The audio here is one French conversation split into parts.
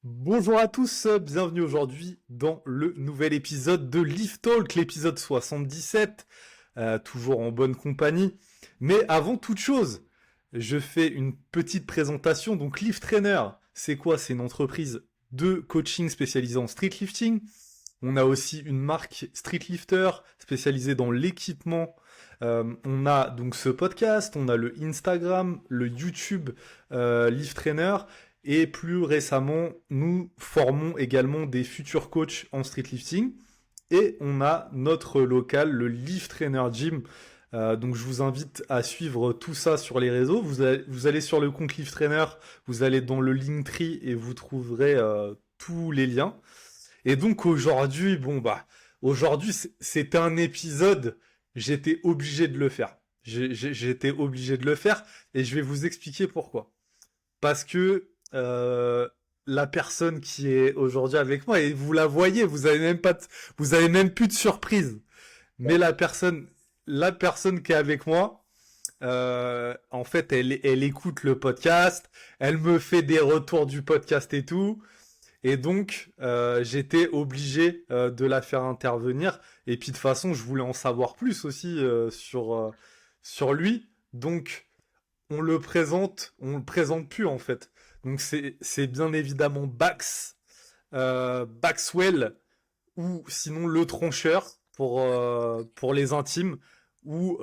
Bonjour à tous, bienvenue aujourd'hui dans le nouvel épisode de Lift Talk, l'épisode 77, toujours en bonne compagnie. Mais avant toute chose, je fais une petite présentation. Donc Lift Trainer, c'est quoi? C'est une entreprise de coaching spécialisée en street lifting. On a aussi une marque Street Lifter spécialisée dans l'équipement. On a donc ce podcast, on a le Instagram, le YouTube Lift Trainer. Et plus récemment, nous formons également des futurs coachs en street lifting. Et on a notre local, le Lift Trainer Gym. Donc je vous invite à suivre tout ça sur les réseaux. Vous allez sur le compte Lift Trainer, vous allez dans le Linktree et vous trouverez tous les liens. Et donc aujourd'hui, aujourd'hui c'était un épisode, j'étais obligé de le faire. J'étais obligé de le faire et je vais vous expliquer pourquoi. Parce que la personne qui est aujourd'hui avec moi, et vous la voyez, vous avez même plus de surprise. Mais la personne qui est avec moi, en fait, elle écoute le podcast, elle me fait des retours du podcast et tout. Et donc, j'étais obligé de la faire intervenir. Et puis de toute façon, je voulais en savoir plus aussi sur lui. Donc, on le présente plus en fait. Donc c'est bien évidemment Baxwell ou sinon le troncheur pour les intimes ou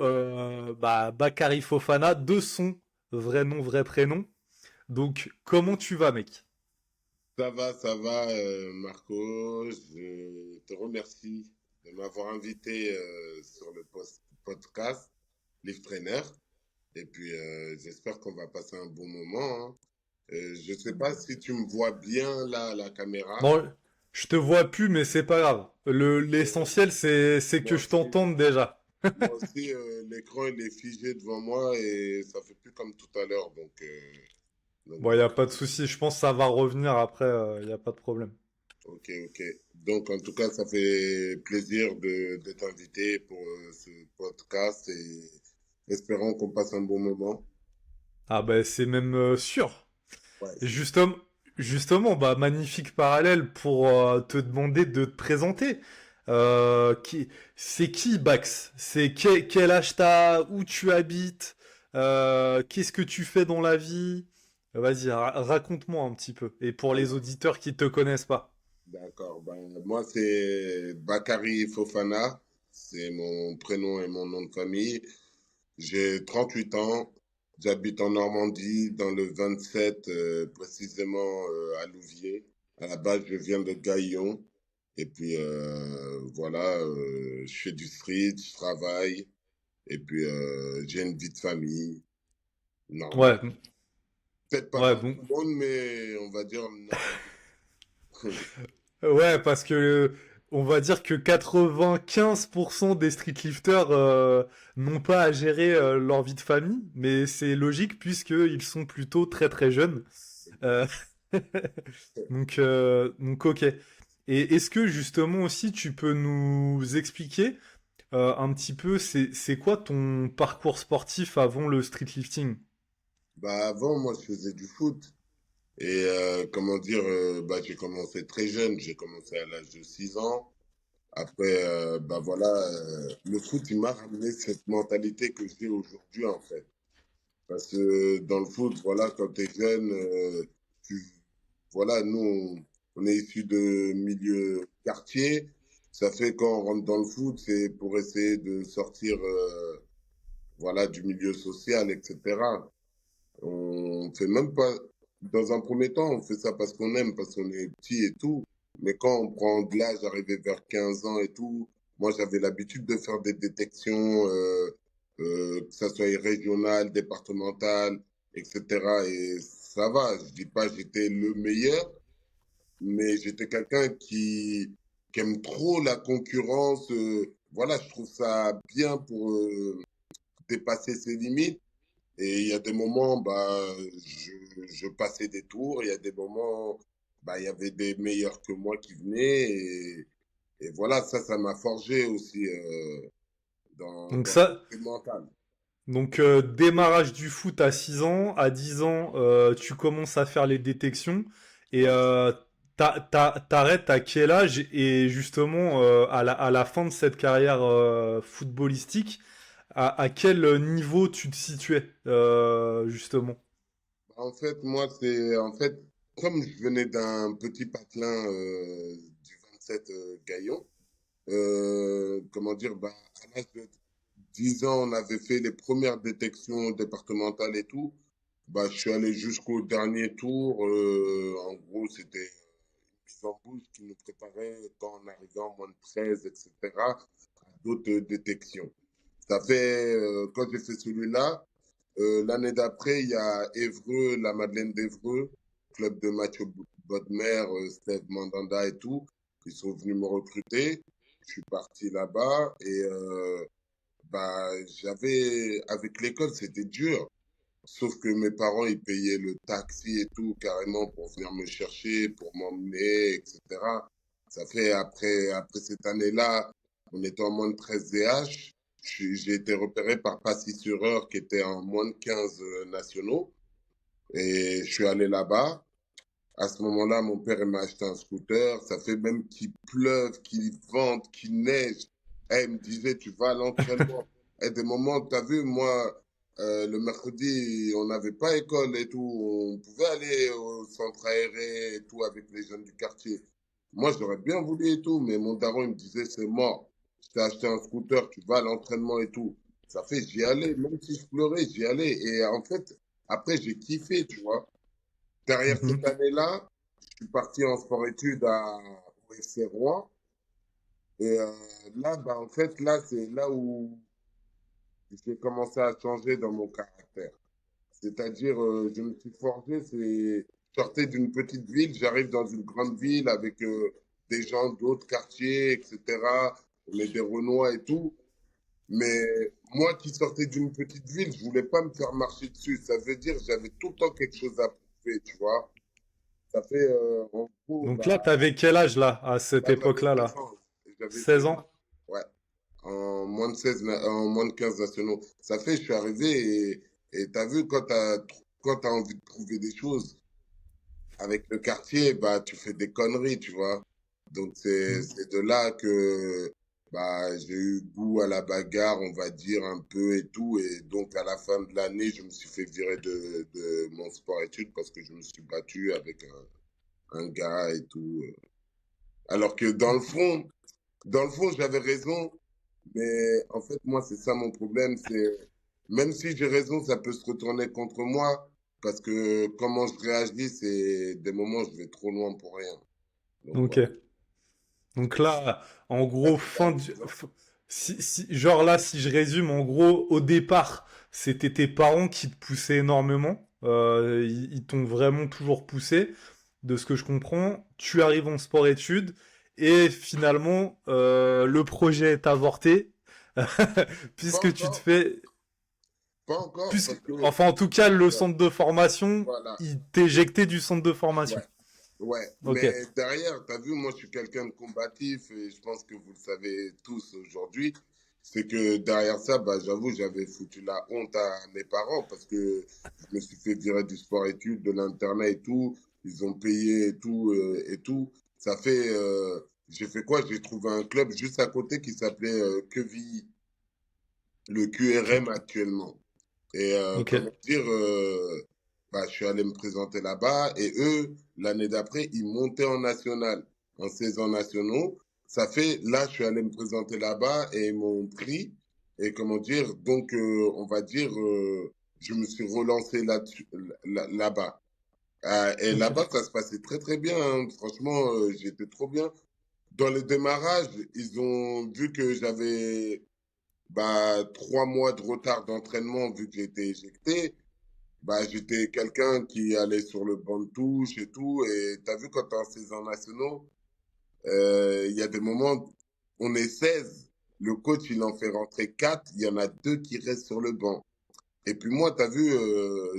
Bakary Fofana de son vrai nom, vrai prénom. Donc comment tu vas mec? Ça va, Marco. Je te remercie de m'avoir invité sur le podcast Live Trainer. Et puis, j'espère qu'on va passer un bon moment, hein. Je ne sais pas si tu me vois bien là à la caméra. Bon, je te vois plus mais c'est pas grave. L'essentiel c'est que Moi je aussi, t'entende déjà. moi aussi, l'écran il est figé devant moi et ça fait plus comme tout à l'heure. Donc Bon, il y a voilà. pas de souci, je pense que ça va revenir après, il y a pas de problème. Ok. Donc, en tout cas, ça fait plaisir de t'inviter pour ce podcast et espérons qu'on passe un bon moment. Ah ben c'est même sûr. Ouais. Et justement, magnifique parallèle pour te demander de te présenter. C'est qui Bax? Quel âge t'as? Où tu habites? Qu'est-ce que tu fais dans la vie? Vas-y, raconte-moi un petit peu. Et pour les Alors, auditeurs qui te connaissent pas. d'accord. Ben, moi, c'est Bakary Fofana. C'est mon prénom et mon nom de famille. J'ai 38 ans. J'habite en Normandie, dans le 27, précisément à Louviers. À la base, je viens de Gaillon. Et puis, voilà, je fais du street, je travaille. Et puis, j'ai une vie de famille normale. Ouais, Peut-être pas ouais, comme bon. tout le monde, mais on va dire normale. Ouais, parce que on va dire que 95% des streetlifters n'ont pas à gérer leur vie de famille, mais c'est logique puisqu'ils sont plutôt très très jeunes. Euh, donc ok. Et est-ce que justement aussi tu peux nous expliquer un petit peu c'est quoi ton parcours sportif avant le streetlifting? Bah, avant, moi, je faisais du foot. Et comment dire, bah, j'ai commencé très jeune. J'ai commencé à l'âge de 6 ans. Après, bah voilà, le foot, il m'a ramené cette mentalité que j'ai aujourd'hui, en fait. Parce que dans le foot, voilà, quand tu es jeune, tu, voilà, nous, on est issus de milieux quartier. Ça fait quand on rentre dans le foot, c'est pour essayer de sortir, voilà, du milieu social, etc. On fait même pas, dans un premier temps, on fait ça parce qu'on aime, parce qu'on est petit et tout. Mais quand on prend de l'âge, arrivé vers 15 ans et tout, moi j'avais l'habitude de faire des détections, que ça soit régionales, départementales, etc. Et ça va, je dis pas j'étais le meilleur, mais j'étais quelqu'un qui aime trop la concurrence. Voilà, je trouve ça bien pour dépasser ses limites. Et il y a des moments, bah, je passais des tours. Il y a des moments, bah, il y avait des meilleurs que moi qui venaient. Et voilà, ça m'a forgé aussi Donc dans le ça, côté mental. Donc démarrage du foot à 6 ans, à 10 ans, tu commences à faire les détections et Ouais. t'arrêtes à quel âge et justement à la fin de cette carrière footballistique, à quel niveau tu te situais justement? En fait, moi, c'est en fait, comme je venais d'un petit patelin du 27 Gaillon, comment dire, bah, à l'âge de 10 ans, on avait fait les premières détections départementales et tout. Bah, je suis allé jusqu'au dernier tour. En gros, c'était une mise en bouche qui nous préparait quand on arrivait en moins de 13, etc., à d'autres détections. Ça fait, quand j'ai fait celui-là, l'année d'après, il y a Évreux, la Madeleine d'Évreux, club de Mathieu Bodmer, Steve Mandanda et tout. Ils sont venus me recruter. Je suis parti là-bas et bah, avec l'école, c'était dur. Sauf que mes parents, ils payaient le taxi et tout, carrément, pour venir me chercher, pour m'emmener, etc. Ça fait, après cette année-là, on était en moins de 13 DH. J'ai été repéré par Passy-sur-Eure, qui était en moins de 15 nationaux. Et je suis allé là-bas. À ce moment-là, mon père il m'a acheté un scooter. Ça fait même qu'il pleuve, qu'il vente, qu'il neige. Eh, il me disait, tu vas à l'entraînement. Et des moments, tu as vu, moi, le mercredi, on n'avait pas école et tout. On pouvait aller au centre aéré et tout avec les jeunes du quartier. Moi, j'aurais bien voulu et tout, mais mon daron, il me disait, c'est mort. Je t'ai acheté un scooter, tu vas à l'entraînement et tout. Ça fait, j'y allais, même si je pleurais, j'y allais. Et en fait, après, j'ai kiffé, tu vois. Derrière cette Mhm. année-là, je suis parti en sport-études au FC Rouen. Et là, bah, en fait, là, c'est là où j'ai commencé à changer dans mon caractère. C'est-à-dire, je me suis forgé, je sortais d'une petite ville, j'arrive dans une grande ville avec des gens d'autres quartiers, etc. On est des Renois et tout. Mais moi qui sortais d'une petite ville, je voulais pas me faire marcher dessus. Ça veut dire j'avais tout le temps quelque chose à prouver, tu vois. Ça fait, en gros, Donc là, bah, t'avais quel âge là, à cette là, j'avais époque-là 16 là? ans. J'avais 16 16 ans. ans? Ouais. En moins de 16, en moins de 15 nationaux. Ça fait, je suis arrivé et t'as vu, quand t'as envie de prouver des choses avec le quartier, bah, tu fais des conneries, tu vois. Donc, Mhm. c'est de là que, bah, j'ai eu goût à la bagarre, on va dire, un peu et tout. Et donc, à la fin de l'année, je me suis fait virer de mon sport-études parce que je me suis battu avec un gars et tout. Alors que dans le fond, j'avais raison, mais en fait, moi, c'est ça mon problème, c'est même si j'ai raison, ça peut se retourner contre moi, parce que comment je réagis, c'est des moments où je vais trop loin pour rien. Donc Ok. voilà. Donc là, en Là, gros, c'était à 16 ans. genre là, si je résume, en gros, au départ, c'était tes parents qui te poussaient énormément. Ils t'ont vraiment toujours poussé, de ce que je comprends. Tu arrives en sport-études et finalement, le projet est avorté Pas puisque tu te encore, fais, pas encore, parce que, enfin en tout cas, le ouais, centre de formation, voilà, il t'est éjecté du centre de formation. ouais. Ouais, Ok. mais derrière, tu as vu, moi je suis quelqu'un de combatif et je pense que vous le savez tous aujourd'hui. C'est que derrière ça, bah, j'avoue, j'avais foutu la honte à mes parents parce que je me suis fait virer du sport-études, de l'internat et tout. Ils ont payé et tout, et tout. Ça fait, j'ai fait quoi? J'ai trouvé un club juste à côté qui s'appelait Quevilly, le QRM actuellement. Et Ok. comment dire, bah, je suis allé me présenter là-bas et eux, l'année d'après, ils montaient en national, en saison nationaux. Ça fait, là, je suis allé me présenter là-bas et ils m'ont pris. Et comment dire, donc, on va dire, je me suis relancé là-bas. Et Ok. là-bas, ça se passait très, très bien, hein. Franchement, j'étais trop bien. Dans le démarrage, ils ont vu que j'avais bah, 3 mois de retard d'entraînement vu que j'étais éjecté. Bah, j'étais quelqu'un qui allait sur le banc de touche et tout. Et t'as vu, quand t'es en saison nationaux, il y a des moments, on est 16, le coach, il en fait rentrer 4, il y en a 2 qui restent sur le banc. Et puis moi, t'as vu,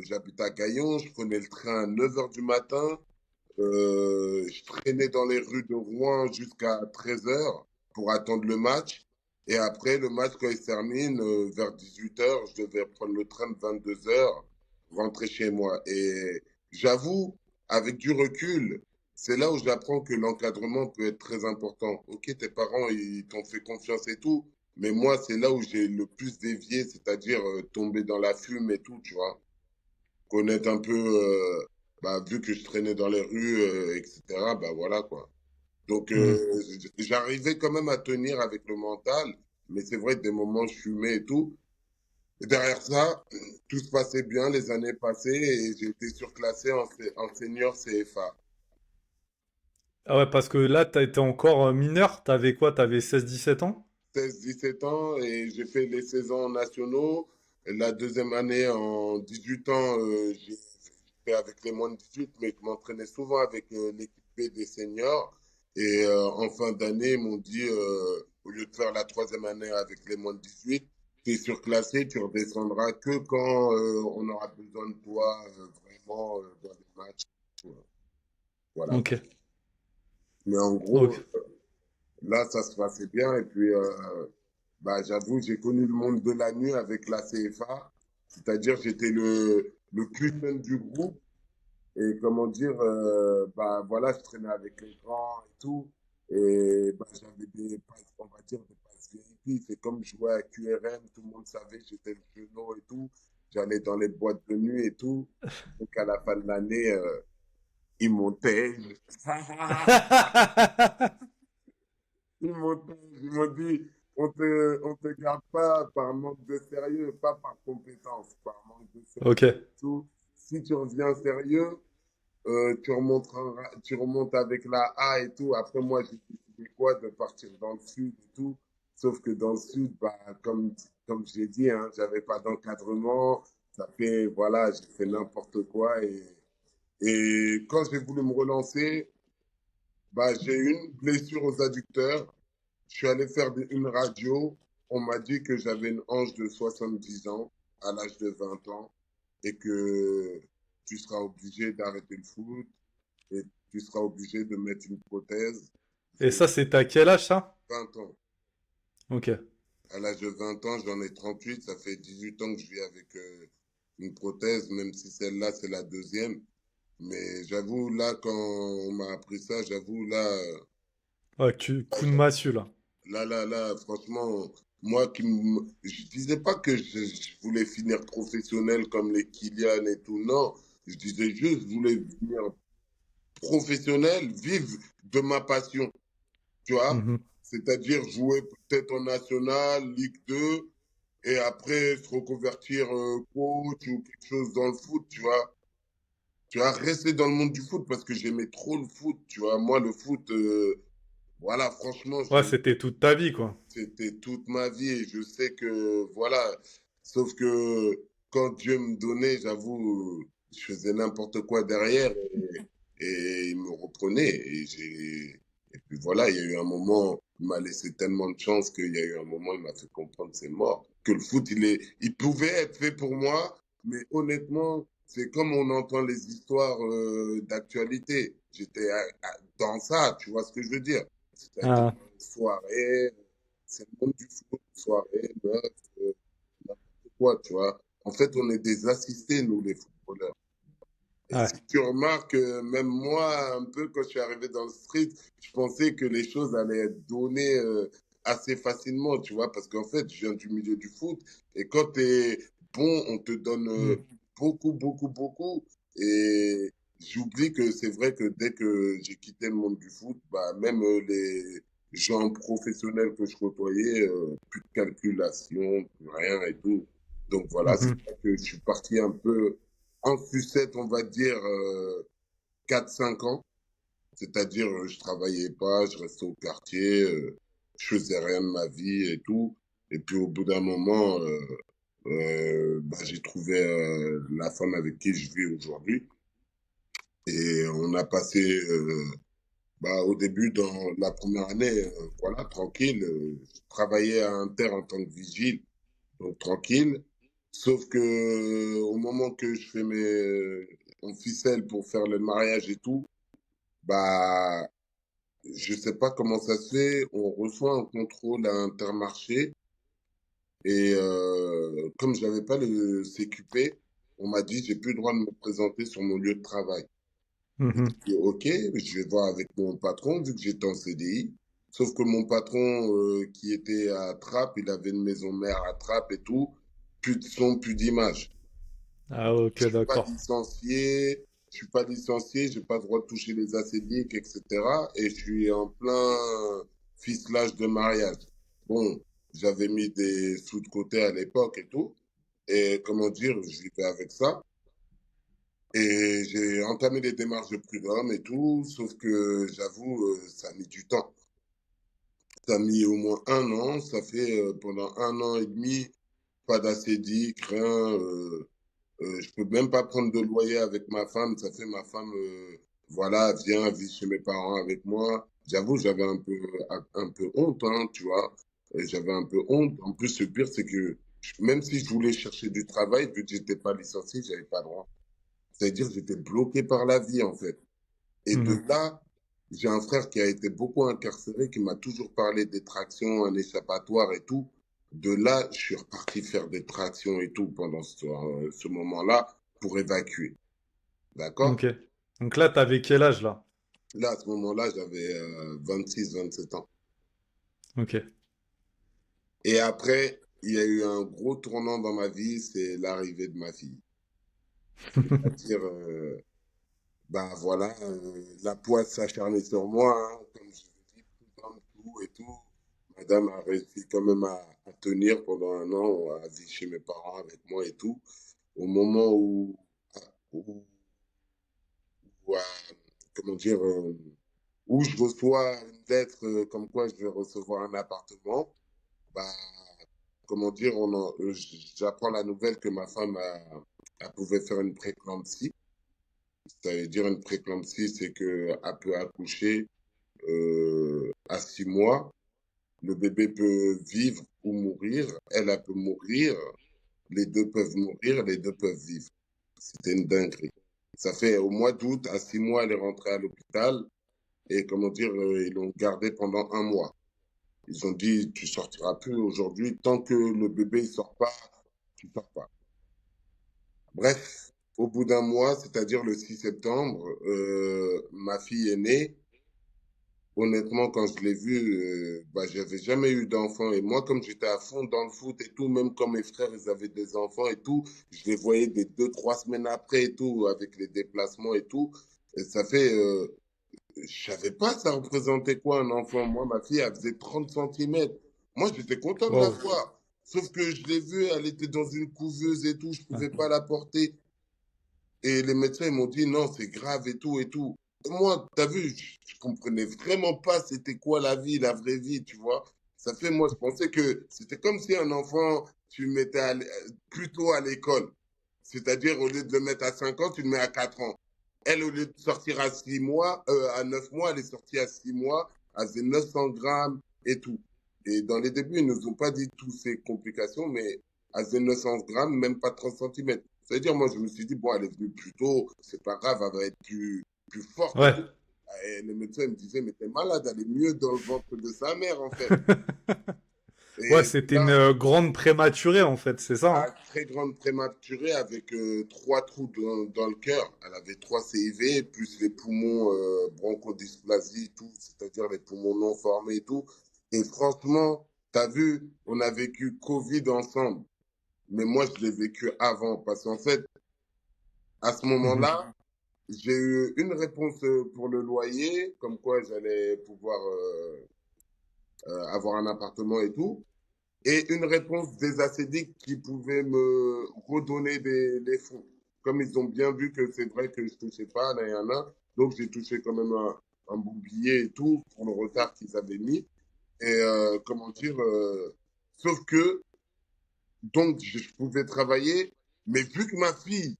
j'habite à Gaillon, je prenais le train à 9 heures du matin, je traînais dans les rues de Rouen jusqu'à 13 heures pour attendre le match. Et après, le match, quand il se termine, vers 18 heures, je devais prendre le train de 22 heures, rentrer chez moi. Et j'avoue, avec du recul, c'est là où j'apprends que l'encadrement peut être très important. Ok, tes parents, ils t'ont fait confiance et tout, mais moi, c'est là où j'ai le plus dévié, c'est-à-dire tomber dans la fume et tout, tu vois. Connaître un peu, bah, vu que je traînais dans les rues, etc., bah voilà, quoi. Donc, Hmm. j'arrivais quand même à tenir avec le mental, mais c'est vrai que des moments, je fumais et tout. Et derrière ça, tout se passait bien, les années passées, et j'ai été surclassé en senior CFA. Ah ouais, parce que là, t'as été encore mineur, t'avais quoi? T'avais 16-17 ans? 16, 17 ans et j'ai fait les saisons nationaux. La deuxième année, en 18 ans, j'ai fait avec les moins de 18, mais je m'entraînais souvent avec l'équipe B des seniors. Et en fin d'année, ils m'ont dit, au lieu de faire la troisième année avec les moins de 18, tu es surclassé, tu redescendras que quand on aura besoin de toi vraiment dans des matchs. Voilà. Ok, Mais en gros, ok. là, ça se passait bien. Et puis, bah, j'avoue, j'ai connu le monde de la nuit avec la CFA. C'est-à-dire, j'étais le plus jeune du groupe. Et comment dire, bah, voilà, je traînais avec les grands et tout. Et bah, j'avais des passes, on va dire, des passes VIP. C'est comme jouer à QRM. Tout le monde savait que j'étais le genou et tout. J'allais dans les boîtes de nuit et tout. Donc, à la fin de l'année, ils montaient. Ils m'ont dit, on te garde pas par manque de sérieux, pas par compétence, par manque de Ok. sérieux et tout. Si tu reviens sérieux, tu remontes avec la A et tout. Après, moi, j'ai décidé quoi de partir dans le sud et tout. Sauf que dans le sud, bah, comme j'ai dit, hein, j'avais pas d'encadrement. Ça fait, voilà, j'ai fait n'importe quoi. Et quand j'ai voulu me relancer, bah, j'ai eu une blessure aux adducteurs. Je suis allé faire une radio. On m'a dit que j'avais une hanche de 70 ans à l'âge de 20 ans et que tu seras obligé d'arrêter le foot et tu seras obligé de mettre une prothèse. Et J'ai ça, c'était à quel âge, ça? 20 ans. Ok. À l'âge de 20 ans, j'en ai 38. Ça fait 18 ans que je vis avec une prothèse, même si celle-là, c'est la deuxième. Mais j'avoue, là, quand on m'a appris ça, j'avoue, là, Ouais, coup de massue, là. Franchement, moi je disais pas que je voulais finir professionnel comme les Kylian et tout, non. Je disais juste, je voulais finir professionnel, vivre de ma passion, tu vois. Mhm. C'est-à-dire jouer peut-être en national, Ligue 2, et après se reconvertir coach ou quelque chose dans le foot, tu vois. Tu vois, rester dans le monde du foot parce que j'aimais trop le foot, tu vois. Moi, le foot, voilà, franchement, Ouais, c'était toute ta vie, quoi. c'était toute ma vie et je sais que, voilà, sauf que quand Dieu me donnait, j'avoue, je faisais n'importe quoi derrière et il me reprenait. Et puis voilà, il y a eu un moment, il m'a laissé tellement de chance qu'il y a eu un moment, il m'a fait comprendre c'est mort. Que le foot, il pouvait être fait pour moi, mais honnêtement, c'est comme on entend les histoires d'actualité. J'étais dans ça, tu vois ce que je veux dire? C'est-à-dire Ah. soirée, c'est le monde du foot, soirée, meuf, n'importe quoi, tu vois. En fait, on est des assistés, nous, les footballeurs. Et Ouais. si tu remarques, même moi, un peu, quand je suis arrivé dans le street, je pensais que les choses allaient être données assez facilement, tu vois, parce qu'en fait, je viens du milieu du foot, et quand tu es bon, on te donne Hmm. beaucoup, beaucoup, beaucoup. Et j'oublie que c'est vrai que dès que j'ai quitté le monde du foot, bah, même les gens professionnels que je côtoyais, plus de calculation, plus rien et tout. Donc voilà, c'est Mhm. vrai que je suis parti un peu en sucette, on va dire, 4-5 ans. C'est-à-dire, je travaillais pas, je restais au quartier, je faisais rien de ma vie et tout. Et puis au bout d'un moment, bah, j'ai trouvé la femme avec qui je vis aujourd'hui. Et on a passé, bah, au début, dans la première année, voilà, tranquille. Je travaillais à Inter en tant que vigile, donc tranquille. Sauf que au moment que je fais on ficelle pour faire le mariage et tout, bah, je sais pas comment ça se fait, on reçoit un contrôle à Intermarché et comme j'avais pas le CQP, on m'a dit j'ai plus le droit de me présenter sur mon lieu de travail. Mhm. Et ok, je vais voir avec mon patron, vu que j'étais en CDI. Sauf que mon patron, qui était à Trappes, il avait une maison mère à Trappes et tout, plus de son, plus d'image. Ah, ok, Je suis pas d'accord. licencié, je suis pas licencié, j'ai pas le droit de toucher les acédiques, etc. Et je suis en plein ficelage de mariage. Bon, j'avais mis des sous de côté à l'époque et tout. Et comment dire, je vivais avec ça. Et j'ai entamé les démarches de prud'homme et tout, sauf que j'avoue, ça a mis du temps. Ça a mis au moins un an, ça fait pendant un an et demi, pas d'acédique, rien. Je peux même pas prendre de loyer avec ma femme, ça fait ma femme, voilà, viens, vis chez mes parents avec moi. J'avoue, j'avais un peu honte, hein, tu vois. J'avais un peu honte. En plus, le pire, c'est que même si je voulais chercher du travail, vu que j'étais pas licencié, j'avais pas le droit. C'est-à-dire que j'étais bloqué par la vie, en fait. Et de Mhm. là, j'ai un frère qui a été beaucoup incarcéré, qui m'a toujours parlé des tractions, un échappatoire et tout. De là, je suis reparti faire des tractions et tout pendant ce moment-là pour évacuer. Ok. D'accord? Donc là, t'avais quel âge là? Là, à ce moment-là, j'avais 26, 27 ans. Ok. Et après, il y a eu un gros tournant dans ma vie, c'est l'arrivée de ma fille. C'est-à-dire, ben voilà, la poisse s'acharnait sur moi, hein, comme je vous dis, tout dans le tout et tout. Madame a réussi quand même à tenir pendant un an, à vivre chez mes parents avec moi et tout. Au moment où, où, comment dire, où je reçois une lettre comme quoi je vais recevoir un appartement, bah, comment dire, j'apprends la nouvelle que ma femme elle pouvait faire une préclampsie. Ça veut dire une préclampsie, c'est qu'elle peut accoucher à 6 mois. Le bébé peut vivre ou mourir. Elle peut mourir. Les deux peuvent mourir, les deux peuvent vivre. C'était une dinguerie. Ça fait au mois d'août, à 6 mois, elle est rentrée à l'hôpital. Et comment dire, ils l'ont gardée pendant un mois. Ils ont dit, tu sortiras plus aujourd'hui. Tant que le bébé ne sort pas, tu sors pas. Bref, au bout d'un mois, c'est-à-dire le 6 septembre, ma fille est née. Honnêtement, quand je l'ai vue, bah, j'avais jamais eu d'enfant. Et moi, comme j'étais à fond dans le foot et tout, même quand mes frères, ils avaient des enfants et tout, je les voyais des 2, 3 semaines après et tout, avec les déplacements et tout. Et ça fait, je savais pas ça représentait quoi un enfant. Moi, ma fille, elle faisait 30 centimètres. Moi, j'étais content de la Wow. voir. Sauf que je l'ai vue, elle était dans une couveuse et tout, je pouvais pas la porter. Et les médecins ils m'ont dit non, c'est grave et tout et tout. Et moi, t'as vu, je comprenais vraiment pas c'était quoi la vie, la vraie vie, tu vois. Ça fait, moi, je pensais que c'était comme si un enfant, tu le mettais plutôt à l'école. C'est-à-dire, au lieu de le mettre à 5 ans, tu le mets à 4 ans. Elle, au lieu de sortir à 6 mois, à 9 mois, elle est sortie à 6 mois, elle faisait 900 grammes et tout. Et dans les débuts, ils ne nous ont pas dit toutes ces complications, mais elle faisait 900 grammes, même pas 30 centimètres. C'est-à-dire, moi, je me suis dit, bon, elle est venue plus tôt, c'est pas grave, elle va être plus forte et Ouais. tout. Et les médecins me disaient, mais t'es malade, elle est mieux dans le ventre de sa mère, en fait. Ouais, Et c'était une là, grande prématurée en fait, c'est ça, à hein? très grande prématurée avec 3 trous dans le cœur. Elle avait 3 CIV, plus les poumons bronchodysplasie, tout, c'est-à-dire les poumons non formés et tout. Et franchement, t'as vu, on a vécu Covid ensemble. Mais moi, je l'ai vécu avant. Parce qu'en fait, à ce Mhm. moment-là, j'ai eu une réponse pour le loyer, comme quoi j'allais pouvoir avoir un appartement et tout. Et une réponse des acédiques qui pouvaient me redonner des fonds. Comme ils ont bien vu que c'est vrai que je touchais pas, là, y en a, donc j'ai touché quand même un bon billet et tout pour le retard qu'ils avaient mis. Et comment dire, sauf que donc je pouvais travailler, mais vu que ma fille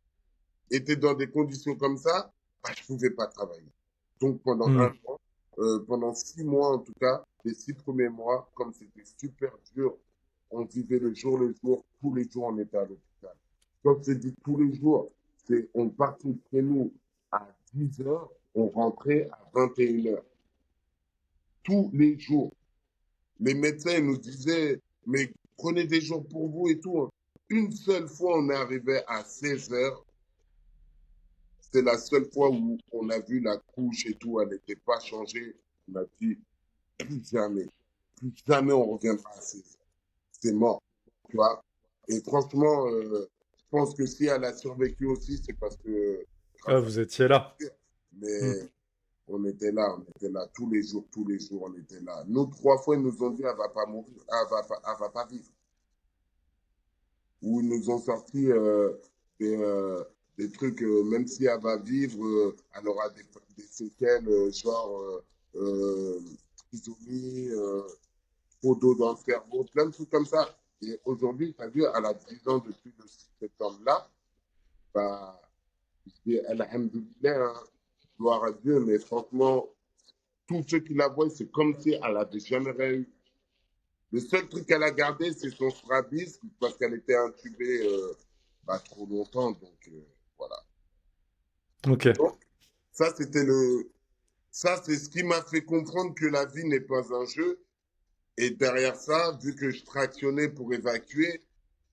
était dans des conditions comme ça, bah, je pouvais pas travailler. Donc pendant un Mhm. an, pendant 6 mois en tout cas, les 6 premiers mois, comme c'était super dur, on vivait le jour, tous les jours on était à l'hôpital. Quand je dis tous les jours, c'est on partait de chez nous à 10 heures, on rentrait à 21 heures. Tous les jours. Les médecins nous disaient, mais prenez des jours pour vous et tout, hein. Une seule fois, on est arrivé à 16 heures. c'est la seule fois où on a vu la couche et tout, elle n'était pas changée. On a dit, jamais, plus jamais on reviendra à ces c'est mort, tu vois. Et franchement, je pense que si elle a survécu aussi, c'est parce que Ah, grâce à vous étiez là. elle. Hmm. Mais on était là tous les jours, on était là. Nous, 3 fois, ils nous ont dit, elle va pas mourir, elle va pas vivre. Ou ils nous ont sorti des, euh, des trucs, même si elle va vivre, elle aura des séquelles, genre trisomie, trop d'eau dans le cerveau, plein de trucs comme ça. Et aujourd'hui, tu as vu, elle a 10 ans depuis le 6 septembre-là. Bah, je dis, alhamdoulilah, hein, gloire à Dieu, mais franchement, tous ceux qui la voient, c'est comme si elle n'avait jamais rien eu. Le seul truc qu'elle a gardé, c'est son strabisme, parce qu'elle était intubée trop longtemps. Donc, voilà. Ok. Donc, ça, ça, c'est ce qui m'a fait comprendre que la vie n'est pas un jeu. Et derrière ça, vu que je tractionnais pour évacuer,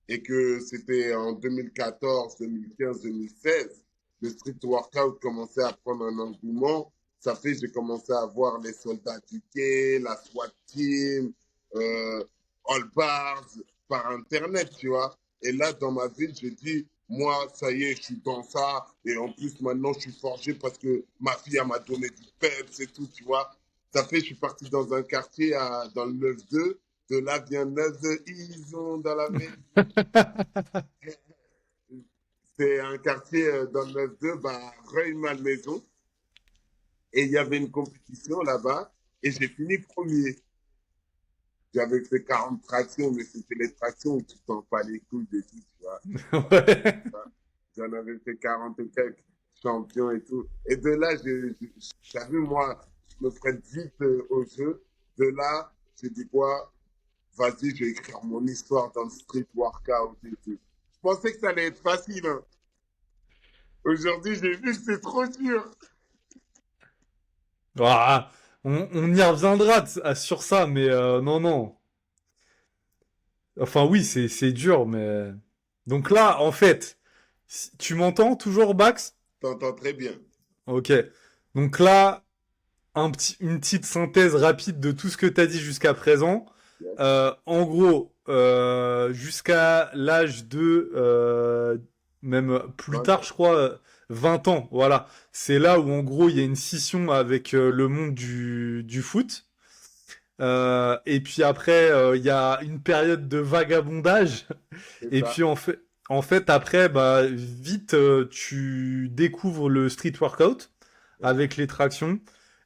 et que c'était en 2014, 2015, 2016, le street workout commençait à prendre un engouement. Ça fait que j'ai commencé à voir les soldats du quai, la SWAT team, All Bars, par Internet, tu vois. Et là, dans ma ville, j'ai dit, moi, ça y est, je suis dans ça. Et en plus, maintenant, je suis forgé parce que ma fille, elle m'a donné du peps et tout, tu vois. Ça fait, je suis parti dans un quartier dans le 9-2. De là vient 9 ils ont dans la ville. C'est un quartier dans le 9-2, bah, Rueil-Malmaison. Et il y avait une compétition là-bas. Et j'ai fini premier. J'avais fait 40 tractions, mais c'était les tractions où tu t'en pas les couilles et tout, tu vois. Ouais. J'en avais fait 40 et quelques champions et tout. Et de là, j'ai vu, moi, je me prête vite au jeu. De là, j'ai dit quoi? Vas-y, je vais écrire mon histoire dans le street workout et tout. Je pensais que ça allait être facile, hein. Aujourd'hui, j'ai vu que c'est trop dur. Ah, on y reviendra sur ça, mais non, non. Enfin, oui, c'est dur, mais. Donc là, en fait, tu m'entends toujours, Bax? T'entends très bien. Ok. Donc là, une petite synthèse rapide de tout ce que tu as dit jusqu'à présent. Yes. En gros, jusqu'à l'âge de, même plus 20 tard, ans. je crois, 20 ans, voilà. C'est là où, en gros, il y a une scission avec le monde du foot. Et puis après, il y a une période de vagabondage. C'est Et ça. puis en fait après, bah, vite, tu découvres le street workout Ouais, avec les tractions.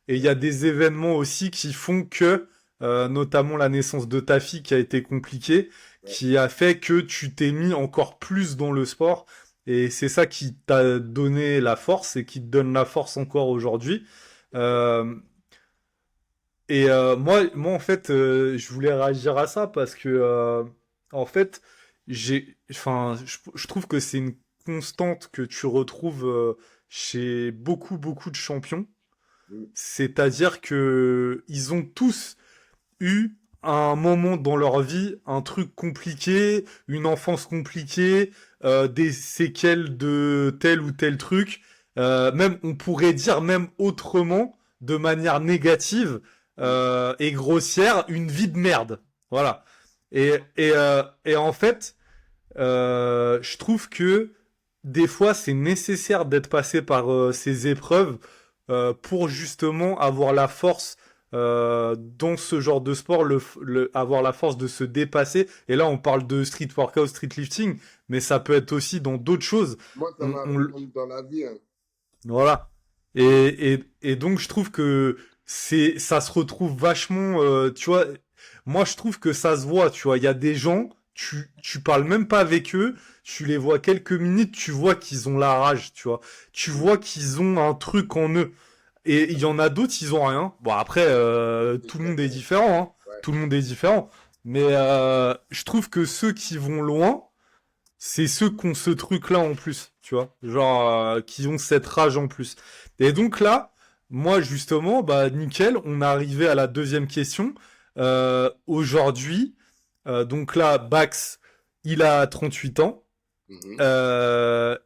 Et il y ouais, a des événements aussi qui font que, notamment la naissance de ta fille qui a été compliquée, ouais. qui a fait que tu t'es mis encore plus dans le sport. Et c'est ça qui t'a donné la force et qui te donne la force encore aujourd'hui. Euh, et moi, en fait, je voulais réagir à ça parce que, en fait, enfin, je trouve que c'est une constante que tu retrouves chez beaucoup, beaucoup de champions. Mm. C'est-à-dire que ils ont tous eu un moment dans leur vie, un truc compliqué, une enfance compliquée, des séquelles de tel ou tel truc. Même, on pourrait dire même autrement, de manière négative Mm. et grossière, une vie de merde. Voilà. Et en fait, je trouve que des fois, c'est nécessaire d'être passé par ces épreuves pour justement avoir la force dans ce genre de sport, avoir la force de se dépasser. Et là, on parle de street workout, street lifting, mais ça peut être aussi dans d'autres choses. Moi, ça On, m'a on, appris même dans la vie, hein. voilà. Et donc, je trouve que ça se retrouve vachement, tu vois, moi, je trouve que ça se voit, tu vois, il y a des gens, tu parles même pas avec eux, tu les vois quelques minutes, tu vois qu'ils ont la rage, tu vois. Tu Mm. vois qu'ils ont un truc en eux. Et il y en a d'autres, ils ont rien. Bon, après, C'est tout le monde est chacun. différent, hein. Ouais. Tout le monde est différent. Mais je trouve que ceux qui vont loin, c'est ceux qui ont ce truc-là en plus, tu vois, genre qui ont cette rage en plus. Et donc là, moi justement, bah nickel, on est arrivé à la deuxième question. Aujourd'hui, donc là, Bax, il a 38 ans. Mhm.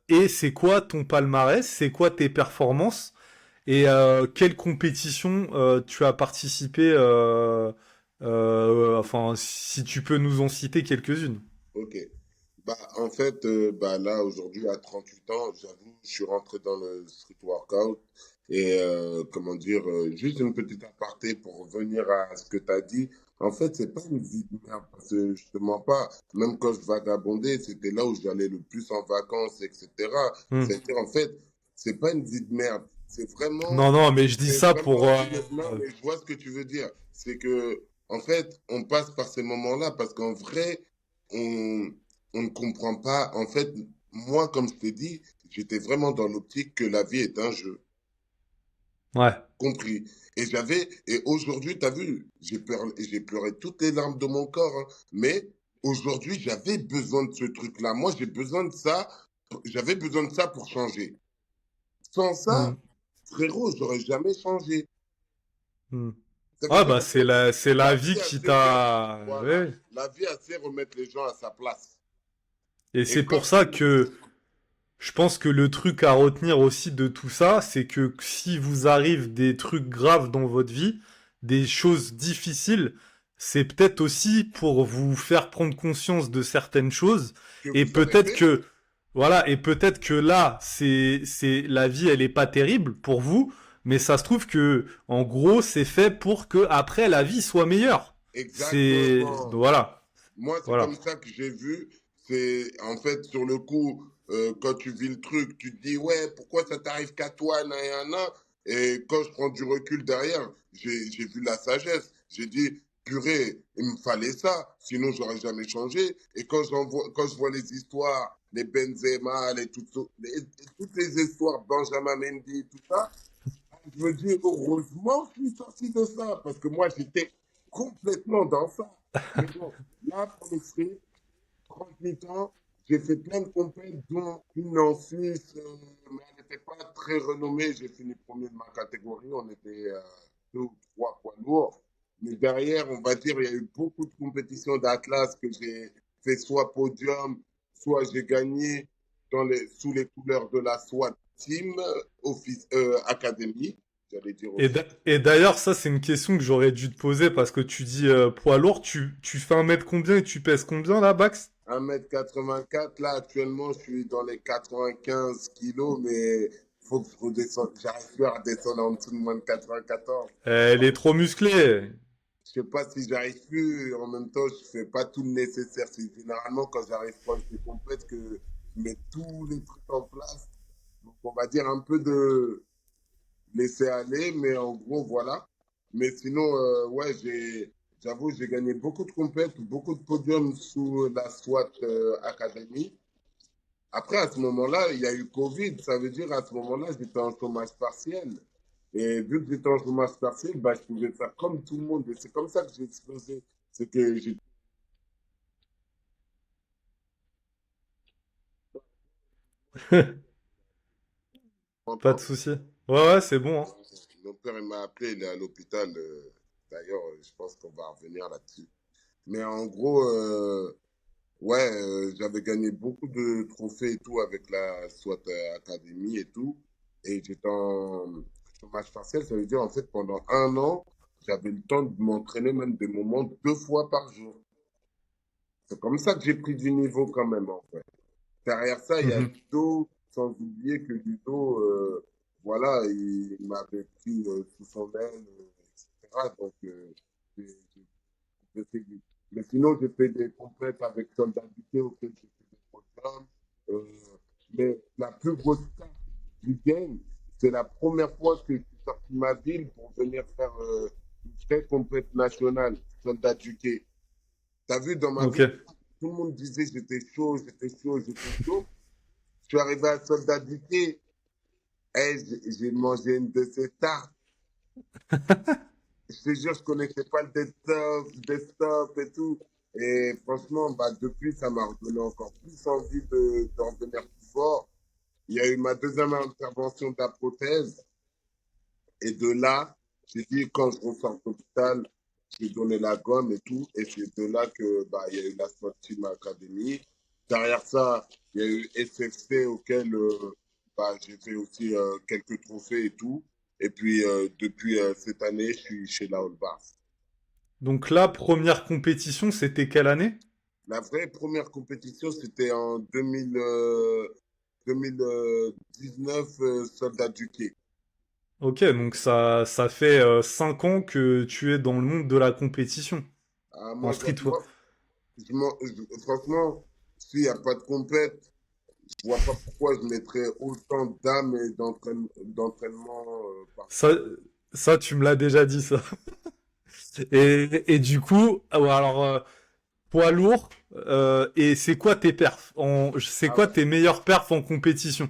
Et c'est quoi ton palmarès? C'est quoi tes performances? Et quelle compétition tu as participé enfin, si tu peux nous en citer quelques-unes. Ok. Bah, en fait, bah, là, aujourd'hui, à 38 ans, j'avoue, je suis rentré dans le street workout. Et comment dire, juste une petite aparté pour revenir à ce que tu as dit. En fait, c'est pas une vie de merde, parce que je te mens pas. Même quand je vagabondais, c'était là où j'allais le plus en vacances, etc. Hmm. C'est-à-dire, en fait, c'est pas une vie de merde. Non, non, mais je dis C'est ça vraiment pour... non, mais je vois ce que tu veux dire. C'est que, en fait, on passe par ces moments-là parce qu'en vrai, on, on ne comprend pas. En fait, moi, comme je t'ai dit, j'étais vraiment dans l'optique que la vie est un jeu. Ouais. Compris. Et aujourd'hui, tu as vu, j'ai pleuré toutes les larmes de mon corps, hein. Mais aujourd'hui, j'avais besoin de ce truc-là. Moi, j'ai besoin de ça. J'avais besoin de ça pour changer. Sans Hmm. ça, frérot, j'aurais jamais changé. Hmm. Ça veut Ah dire, bah en fait, c'est la la vie vie a qui fait faire, t'a... voilà, Ouais. la vie a fait remettre les gens à sa place. Et Et c'est comme pour tu ça l'as que dit, je pense que le truc à retenir aussi de tout ça, c'est que si vous arrive des trucs graves dans votre vie, des choses difficiles, c'est peut-être aussi pour vous faire prendre conscience de certaines choses. que Et vous avez peut-être fait, que, voilà, et peut-être que là, la vie, elle est pas terrible pour vous, mais ça se trouve que, en gros, c'est fait pour que après la vie soit meilleure. exactement. Voilà, Moi, c'est voilà. comme ça que j'ai vu. C'est en fait sur le coup, quand tu vis le truc, tu te dis ouais, pourquoi ça t'arrive qu'à toi, nan. Et quand je prends du recul derrière, j'ai vu la sagesse. J'ai dit purée, il me fallait ça, sinon j'aurais jamais changé. Et quand je vois les histoires, les Benzema, toutes les histoires, Benjamin Mendy, tout ça, je me dis heureusement que je suis sorti de ça, parce que moi j'étais complètement dans ça. Mais bon, là, pour le street, 38 ans, j'ai fait plein de compètes, dont une en Suisse, mais elle n'était pas très renommée. J'ai fini premier de ma catégorie. On était deux ou trois poids lourds. Mais derrière, on va dire, il y a eu beaucoup de compétitions d'Atlas que j'ai fait soit podium, soit j'ai gagné sous les couleurs de la SWAT Team Academy, j'allais dire Et office. et d'ailleurs, ça, c'est une question que j'aurais dû te poser parce que tu dis poids lourd, tu fais un mètre combien et tu pèses combien là, Bax? 1,84 m. Là, actuellement, je suis dans les 95 kilos, mais faut que je redescende. J'arrive plus à redescendre en dessous de moins de 94. Elle est trop musclée. Je sais pas si j'arrive plus. En même temps, je fais pas tout le nécessaire. C'est généralement quand j'arrive proche des compètes que je mets tous les trucs en place. Donc, on va dire un peu de laisser aller, mais en gros, voilà. Mais sinon, ouais, j'avoue, j'ai gagné beaucoup de compètes, beaucoup de podiums sous la SWAT Academy. Après, à ce moment-là, il y a eu Covid. Ça veut dire, à ce moment-là, j'étais en chômage partiel. Et vu que j'étais en chômage partiel, bah, je pouvais faire comme tout le monde. Et c'est comme ça que j'ai explosé. C'est que j'ai Pas de 30 ans. souci. Ouais, ouais, c'est bon, hein. Mon père, il m'a appelé, il est à l'hôpital. D'ailleurs, je pense qu'on va revenir là-dessus. Mais en gros, ouais, j'avais gagné beaucoup de trophées et tout avec la SWAT Academy et tout. Et j'étais en chômage partiel, ça veut dire en fait pendant un an, j'avais le temps de m'entraîner même des moments 2 fois par jour. C'est comme ça que j'ai pris du niveau quand même en fait. Derrière ça, il y a Mhm. Ludo, sans oublier que Ludo, voilà, il m'avait pris sous son aile, etc. Donc, j'ai fait mais sinon, j'ai fait des compètes avec Soldat Duquet auxquels j'ai fait des programmes. Euh, mais la plus grosse carte du game, c'est la première fois que je suis sorti de ma ville pour venir faire une vraie compète nationale, Soldat Duquet. T'as vu, dans ma Ok. ville, tout le monde disait j'étais chaud, j'étais chaud, j'étais chaud. Je suis arrivé à Soldat Duquet, et j'ai mangé une de ces tartes. Je te jure, je connaissais pas le desktop et tout. Et franchement, bah, depuis, ça m'a redonné encore plus envie d'en venir plus fort. Il y a eu ma deuxième intervention de la prothèse. Et de là, j'ai dit, quand je ressors de l'hôpital, j'ai donné la gomme et tout. Et c'est de là que, bah, il y a eu la SWAT Team Academy. derrière ça, il y a eu SFC auquel bah, j'ai fait aussi quelques trophées et tout. Et puis, depuis cette année, je suis chez la All Bars. Donc là, première compétition, c'était quelle année? La vraie première compétition, c'était en 2019, Soldat du Quai. Ok, donc ça fait 5 ans que tu es dans le monde de la compétition Ah, en moi, streetwear. franchement, s'il n'y a pas de compète, je vois pas pourquoi je mettrais autant d'âme et d'entraînement par Ça, ça, tu me l'as déjà dit, ça. Et du coup, ah ouais, alors, poids lourd, et c'est quoi tes perfs c'est Ah quoi ouais. tes meilleurs perfs en compétition?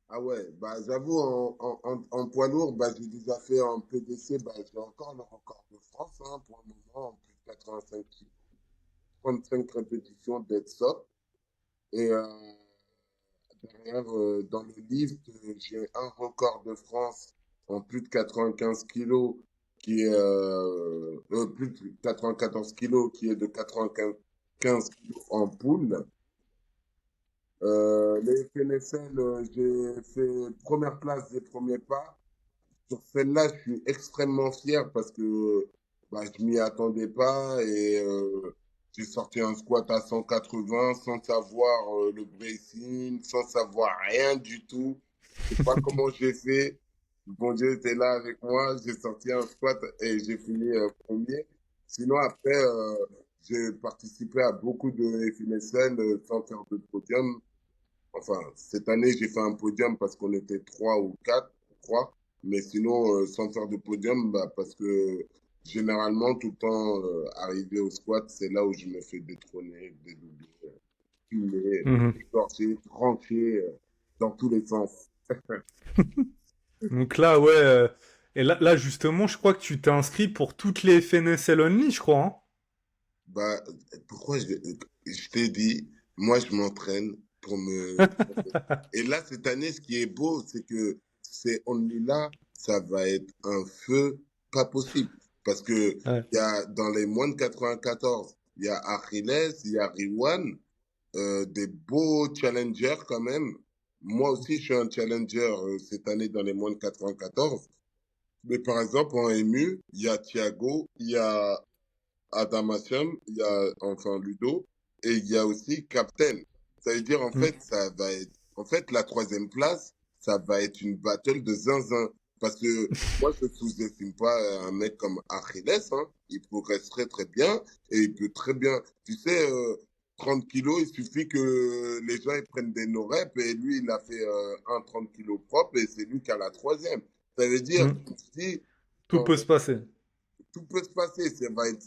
Ah ouais, bah j'avoue, en poids lourd, bah, j'ai déjà fait en PDC, bah, j'ai encore le record de France pour le moment, en plus de 85 kilos, 35 répétitions deadstop. Et derrière, dans le lift, j'ai un record de France en plus de 95 kilos, qui est plus de 94 kilos, qui est de 95 kilos en poule. Les FNSL, j'ai fait première place des premiers pas. Sur celle-là, je suis extrêmement fier parce que bah, je m'y attendais pas et j'ai sorti un squat à 180 sans savoir le bracing, sans savoir rien du tout. Je sais pas comment j'ai fait. Le bon Dieu était là avec moi. J'ai sorti un squat et j'ai fini premier. Sinon, après, j'ai participé à beaucoup de FNSL sans faire de podium. Enfin, cette année, j'ai fait un podium parce qu'on était trois ou quatre, je crois. Mais sinon, sans faire de podium, bah, parce que généralement, tout le temps, arrivé au squat, c'est là où je me fais détrôner, dédoubler, fumer, Mhm. égorger, trancher, dans tous les sens. Donc là, ouais, et là, justement, je crois que tu t'es inscrit pour toutes les FNSL Only, je crois, hein. Bah, pourquoi je t'ai dit, moi, je m'entraîne pour me. Et là, cette année, ce qui est beau, c'est que c'est Only là, ça va être un feu pas possible. Parce que Ouais. il y a, dans les moins de 94, il y a Achilles, il y a Riwan, des beaux challengers quand même. Moi aussi, je suis un challenger cette année dans les moins de 94. Mais par exemple, en MU, il y a Thiago, il y a Adamasum, il y a enfin Ludo, et il y a aussi Captain. Ça veut dire, en fait, Mm. ça va être, en fait, la troisième place, ça va être une battle de zinzin. Parce que moi, je ne sous-estime pas un mec comme Achilles, hein. Il progresse très, très bien, et il peut très bien, tu sais, 30 kilos, il suffit que les gens ils prennent des no-reps, et lui, il a fait un 30 kilos propre, et c'est lui qui a la troisième. Ça veut dire, Mm. je dis, Tout peut se passer. tout peut se passer. Ça va être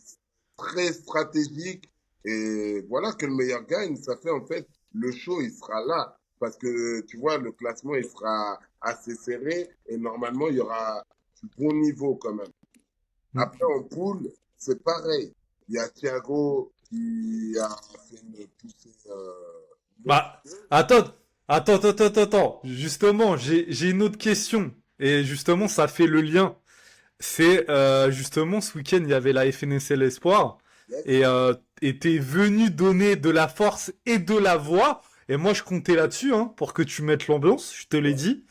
très stratégique. Et voilà que le meilleur gagne. Ça fait en fait, le show, il sera là. Parce que, tu vois, le classement, il sera assez serré. Et normalement, il y aura du bon niveau quand même. Après, Mm. en poule, c'est pareil. Il y a Thiago qui a fait une poussée Bah, monstrueuse. attends. Justement, j'ai une autre question. Et justement, ça fait le lien. C'est justement ce week-end, il y avait la FNSL Espoir Yes. et t'es venu donner de la force et de la voix. Et moi, je comptais là-dessus pour que tu mettes l'ambiance, je te l'ai Ouais, dit.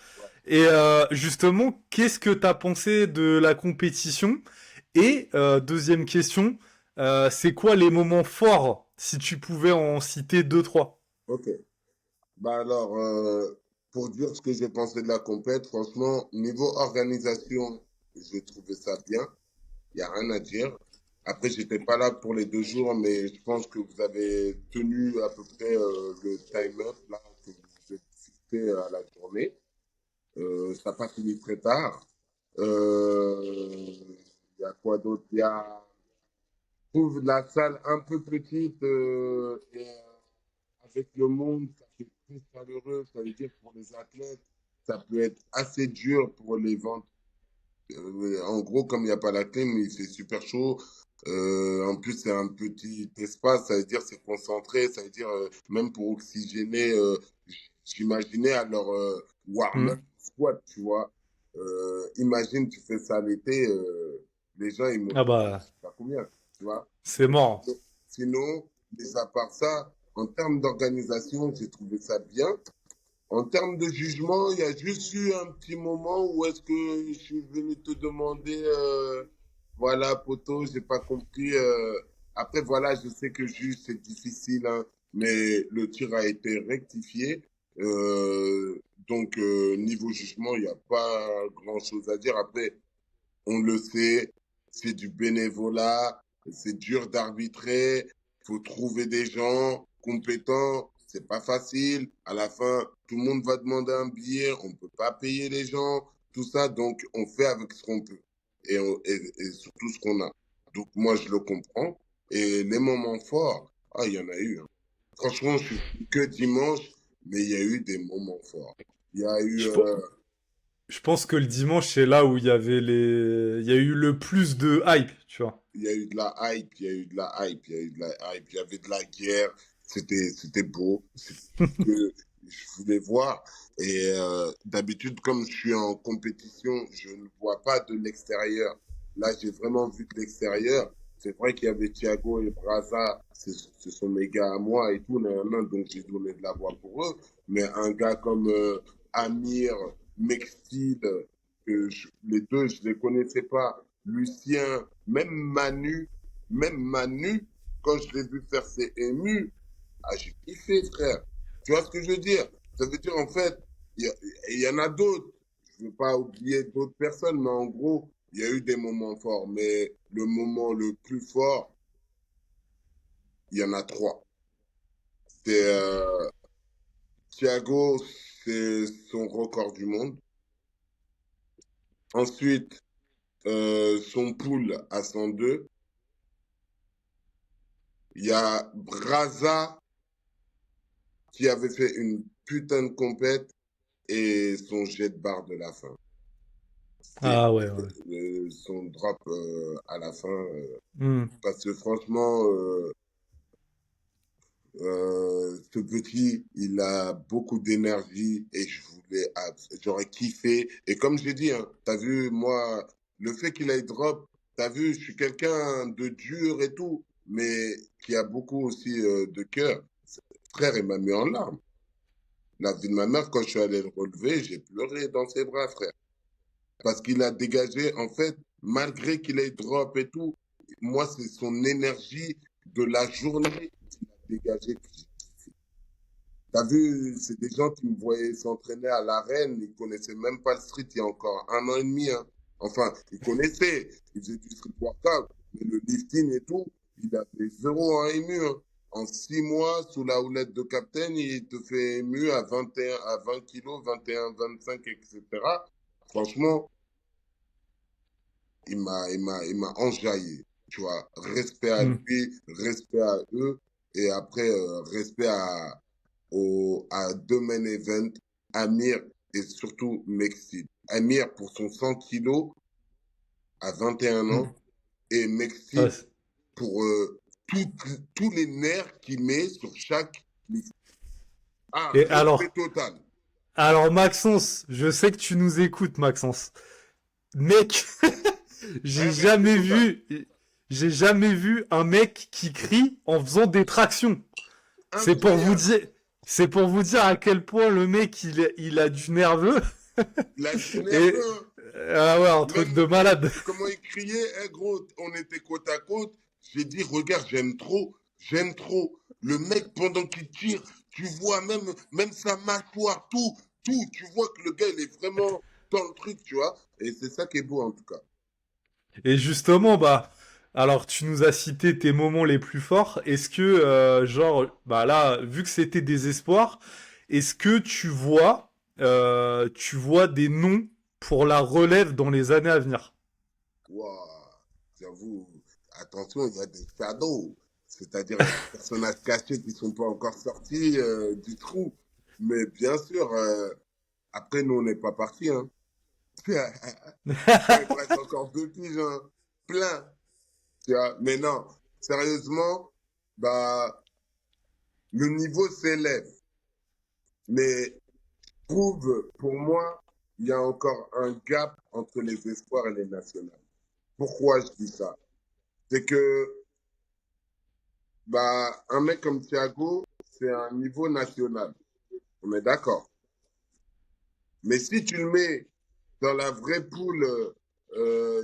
ouais. Et justement, qu'est-ce que t'as pensé de la compétition? Et deuxième question, c'est quoi les moments forts, si tu pouvais en citer deux, trois? Ok. Bah alors, pour dire ce que j'ai pensé de la compète, franchement, niveau organisation, j'ai trouvé ça bien. Il n'y a rien à dire. Après, j'étais pas là pour les 2 jours, mais je pense que vous avez tenu à peu près le time-up là, que vous avez fixé à la journée. Ça n'a pas fini très tard. Il y a quoi d'autre? Il y a, je trouve la salle un peu petite et avec le monde, ça fait très chaleureux. Ça veut dire pour les athlètes, ça peut être assez dur pour les ventes. En gros, comme il n'y a pas la clim, il fait super chaud. En plus, c'est un petit espace, ça veut dire c'est concentré, ça veut dire même pour oxygéner, j'imaginais à leur warm-up Hmm. squat, tu vois. Imagine, tu fais ça l'été, les gens, ils Ah montent bah, pas combien, tu vois. c'est mort. Sinon, mis à part ça, En termes d'organisation, j'ai trouvé ça bien. En termes de jugement, il y a juste eu un petit moment où est-ce que je suis venu te demander, voilà, poto, j'ai pas compris. Après, voilà, je sais que juge, c'est difficile, hein, mais le tir a été rectifié. Donc, niveau jugement, il n'y a pas grand-chose à dire. Après, on le sait, c'est du bénévolat, c'est dur d'arbitrer, faut trouver des gens compétents, c'est pas facile. À la fin, tout le monde va demander un billet, on peut pas payer les gens, tout ça, donc on fait avec ce qu'on peut et surtout ce qu'on a. Donc moi, je le comprends. Et les moments forts, ah, il y en a eu, hein. Franchement, je suis que dimanche, mais il y a eu des moments forts. Il y a eu, Je, pe- je pense que le dimanche, c'est là où il y a eu le plus de hype, tu vois. il y a eu de la hype, il y a eu de la hype, il y a eu de la hype, il y avait de la guerre, c'était beau, c'était tout ce que je voulais voir. Et d'habitude, comme je suis en compétition, je ne vois pas de l'extérieur. Là, j'ai vraiment vu de l'extérieur. C'est vrai qu'il y avait Thiago et Braza, ce sont mes gars à moi et tout, nanana, donc j'ai donné de la voix pour eux. Mais un gars comme Amir, Mextil, les deux, je les connaissais pas. Lucien, même Manu, quand je l'ai vu faire ses émus, ah, j'ai kiffé, frère. Tu vois ce que je veux dire? Ça veut dire, en fait, il y en a d'autres. Je ne veux pas oublier d'autres personnes, mais en gros, il y a eu des moments forts. Mais le moment le plus fort, il y en a trois. C'est Thiago, c'est son record du monde. Ensuite, son pool à 102. Il y a Braza qui avait fait une putain de compète et son jet de barre de la fin. C'était Ah ouais, ouais. son drop à la fin. Hmm. Parce que franchement, ce petit, il a beaucoup d'énergie et j'aurais kiffé. Et comme j'ai dit, hein, t'as vu, moi, le fait qu'il ait drop, t'as vu, je suis quelqu'un de dur et tout, mais qui a beaucoup aussi de cœur. Frère, il m'a mis en larmes. La vie de ma mère, quand je suis allé le relever, j'ai pleuré dans ses bras, frère. Parce qu'il a dégagé, en fait, malgré qu'il ait drop et tout, moi, c'est son énergie de la journée qu'il a dégagé. T'as vu, c'est des gens qui me voyaient s'entraîner à l'arène, ils connaissaient même pas le street il y a encore 1 an et demi, hein. Enfin, ils connaissaient, ils faisaient du street workout, mais le lifting et tout, il avait zéro en ému, hein. En 6 mois, sous la houlette de Captain, il te fait ému à 21, à 20 kilos, 21, 25, etc. Franchement, il m'a enjaillé, tu vois. Respect à Hmm. lui, respect à eux, et après, respect à deux main event, Amir et surtout Mexi. Amir pour son 100 kilos à 21 Hmm. ans et Ah, Mexi pour tous les nerfs qu'il met sur chaque lift. Ah, et respect total. alors Maxence, je sais que tu nous écoutes, Maxence. Mec, j'ai Un respect jamais total. vu, j'ai jamais vu un mec qui crie en faisant des tractions. C'est pour vous Incroyable. dire, c'est pour vous dire à quel point le mec il a du nerveux Il a du et nerveux. ah ouais, un truc Même de malade. comment il criait, eh, gros, on était côte à côte. J'ai dit, regarde, j'aime trop, j'aime trop. Le mec, pendant qu'il tire, tu vois même sa mâchoire, tout. Tu vois que le gars, il est vraiment dans le truc, tu vois. Et c'est ça qui est beau, en tout cas. Et justement, bah, alors tu nous as cité tes moments les plus forts. Est-ce que, genre, bah là, vu que c'était des espoirs, est-ce que tu vois des noms pour la relève dans les années à venir? Waouh, j'avoue, attention, il y a des shadows. C'est-à-dire, il y a des personnages cachés qui sont pas encore sortis du trou. Mais bien sûr, après, nous, on n'est pas partis, hein. Il me reste encore 2 piges, hein. Plein. Tu vois. Mais non, sérieusement, bah, le niveau s'élève. Mais trouve, pour moi, il y a encore un gap entre les espoirs et les nationales. Pourquoi je dis ça? C'est que, bah, un mec comme Thiago, c'est un niveau national. On est d'accord. Mais si tu le mets dans la vraie poule,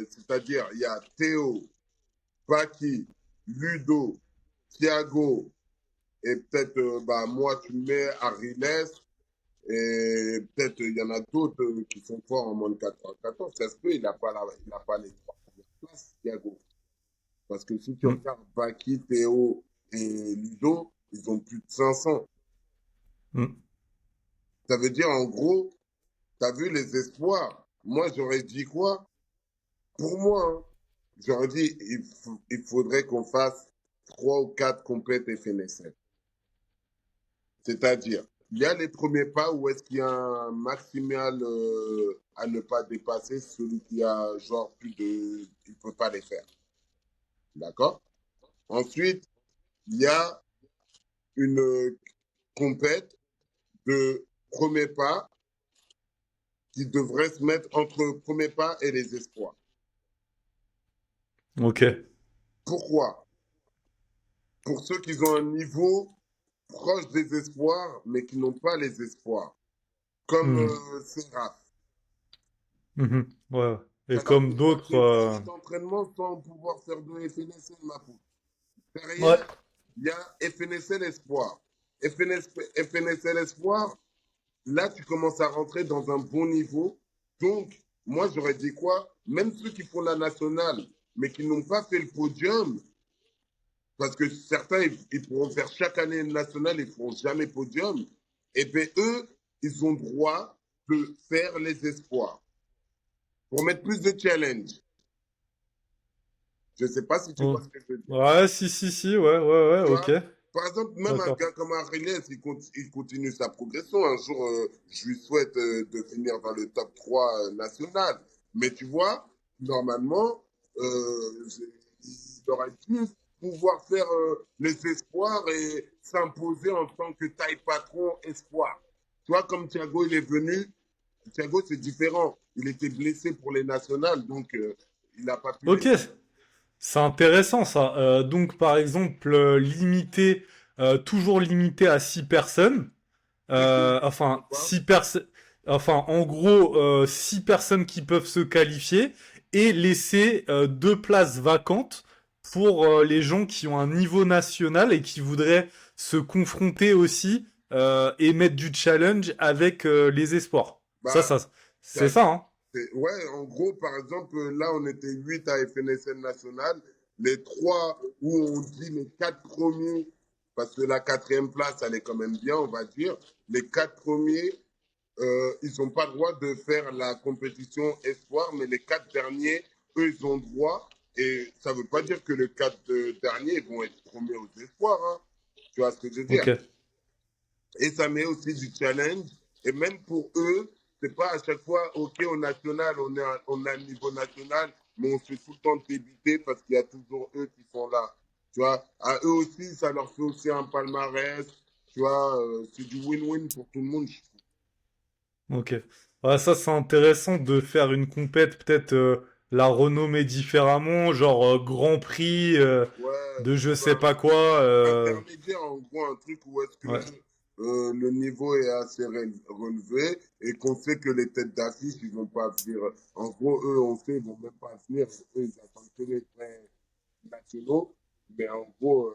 c'est-à-dire il y a Théo, Paki, Ludo, Thiago, et peut-être bah, moi tu me mets Ariles, et peut-être il y en a d'autres qui sont forts en moins de 94. Ça se peut, il a pas les trois premières places, Thiago. Parce que si tu Mm, regardes Paki, Théo et Ludo, ils ont plus de 500. mm. Ça veut dire en gros, tu as vu les espoirs. Moi j'aurais dit quoi? Pour moi, hein, j'aurais dit il faudrait qu'on fasse 3 ou 4 compètes FNSL. C'est-à-dire, il y a les premiers pas où est-ce qu'il y a un maximal à ne pas dépasser, celui qui a genre plus de... Il ne peut pas les faire. D'accord? Ensuite, il y a une compète de premier pas qui devrait se mettre entre premier pas et les espoirs. Ok. Pourquoi? Pour ceux qui ont un niveau proche des espoirs, mais qui n'ont pas les espoirs. Comme Mm, Seraph. mhm. Ouais, ouais. Et Seraph, comme il a d'autres. fait 6 d'entraînement sans pouvoir faire de FNSL, ma poule. Ouais. Derrière, il y a FNSL Espoir. FNSL Espoir, là, tu commences à rentrer dans un bon niveau. Donc, moi, j'aurais dit quoi? Même ceux qui font la nationale, mais qui n'ont pas fait le podium, parce que certains, ils pourront faire chaque année une nationale, ils ne feront jamais podium. Et bien, eux, ils ont droit de faire les espoirs pour mettre plus de challenge. Je ne sais pas si tu Oh. vois ce que je veux dire. Ouais, si, si, si, ouais, ouais, ouais, Tu ok. vois? Par exemple, même un D'accord. gars comme Arilès, il continue sa progression. Un jour, je lui souhaite de finir dans le top 3 national. Mais tu vois, normalement, il aurait dû pouvoir faire les espoirs et s'imposer en tant que taille patron espoir. Tu vois, comme Thiago, il est venu, Thiago, c'est différent. Il était blessé pour les nationales, donc il n'a pas pu les Ok, faire. c'est intéressant ça. Donc, par exemple, toujours limité à 6 personnes. Tu Enfin, vois? 6 personnes. Enfin, en gros, 6 personnes qui peuvent se qualifier et laisser 2 places vacantes pour les gens qui ont un niveau national et qui voudraient se confronter aussi et mettre du challenge avec les espoirs. Bah, C'est ça, hein? Ouais, en gros, par exemple, là, on était 8 à FNSN national. Les trois, où on dit les 4 premiers, parce que la quatrième place, elle est quand même bien, on va dire. Les 4 premiers, ils n'ont pas le droit de faire la compétition espoir, mais les 4 derniers, eux, ils ont le droit. Et ça ne veut pas dire que les 4 derniers vont être premiers aux espoirs, hein. Tu vois ce que je veux dire? Ok. Et ça met aussi du challenge. Et même pour eux, c'est pas à chaque fois, OK, au national, on a un niveau national, mais on se fait tout le temps débiter parce qu'il y a toujours eux qui sont là. Tu vois, à eux aussi, ça leur fait aussi un palmarès. Tu vois, c'est du win-win pour tout le monde. Ok. Ouais, ça, c'est intéressant de faire une compète, peut-être la renommer différemment, genre Grand Prix Ouais, de je sais bah, pas quoi. intermédiaire, en gros, un truc où est-ce que Ouais. le niveau est assez relevé et qu'on sait que les têtes d'affiche, ils vont pas venir. En gros, eux, on sait, ils vont même pas venir. Eux, ils attendent que les trains nationaux. Mais en gros,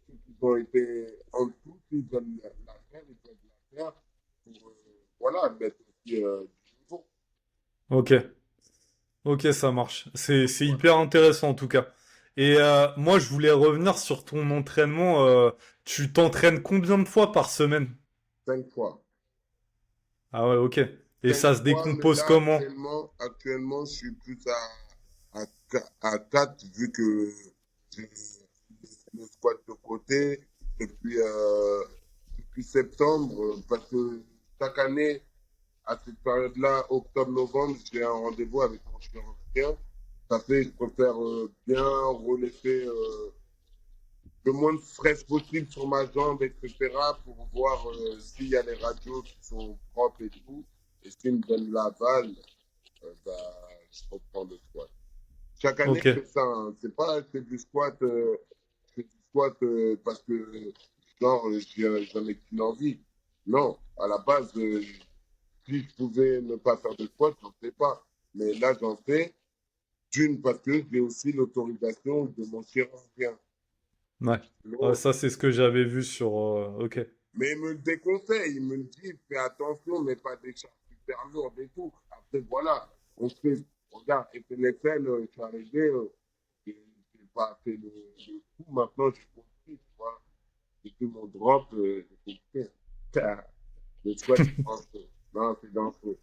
ceux qui ont été en dessous, ils veulent la faire, ils veulent la faire pour, voilà, mettre aussi du niveau. Ok. Ok, ça marche. Donc, C'est voilà, hyper intéressant en tout cas. Et moi, je voulais revenir sur ton entraînement. Tu t'entraînes combien de fois par semaine? 5 fois. Ah ouais, ok. Et cinq ça se fois, mais décompose là, comment? actuellement, je suis plus à 4 vu que j'ai le squat de côté depuis, depuis septembre, parce que chaque année, à cette période-là, octobre-novembre, j'ai un rendez-vous avec mon chirurgien. Ça fait, je préfère bien relaisser le moins de stress possible sur ma jambe, etc., pour voir s'il y a les radios qui sont propres et tout. Et s'il me donne l'aval, bah, je reprends le squat. Chaque année, Ok. je fais ça, hein. C'est pas, c'est du squat, je fais du squat parce que genre, j'en ai qu'une envie. Non, à la base, si je pouvais ne pas faire de sport, je n'en fais pas. Mais là, j'en fais, d'une, parce que j'ai aussi l'autorisation de mon chirurgien. Ouais. Ouais, Non. ça, c'est ce que j'avais vu sur. Ok. Mais il me le déconseille, il me le dit, fais attention, mais pas des charges super lourdes et tout. Après, voilà, on fait, regarde, FNFL, je suis arrivé, j'ai pas fait le coup, maintenant je compris, tu vois. J'ai fait mon drop, j'ai compris. Le squat, c'est dangereux. Non, c'est dangereux.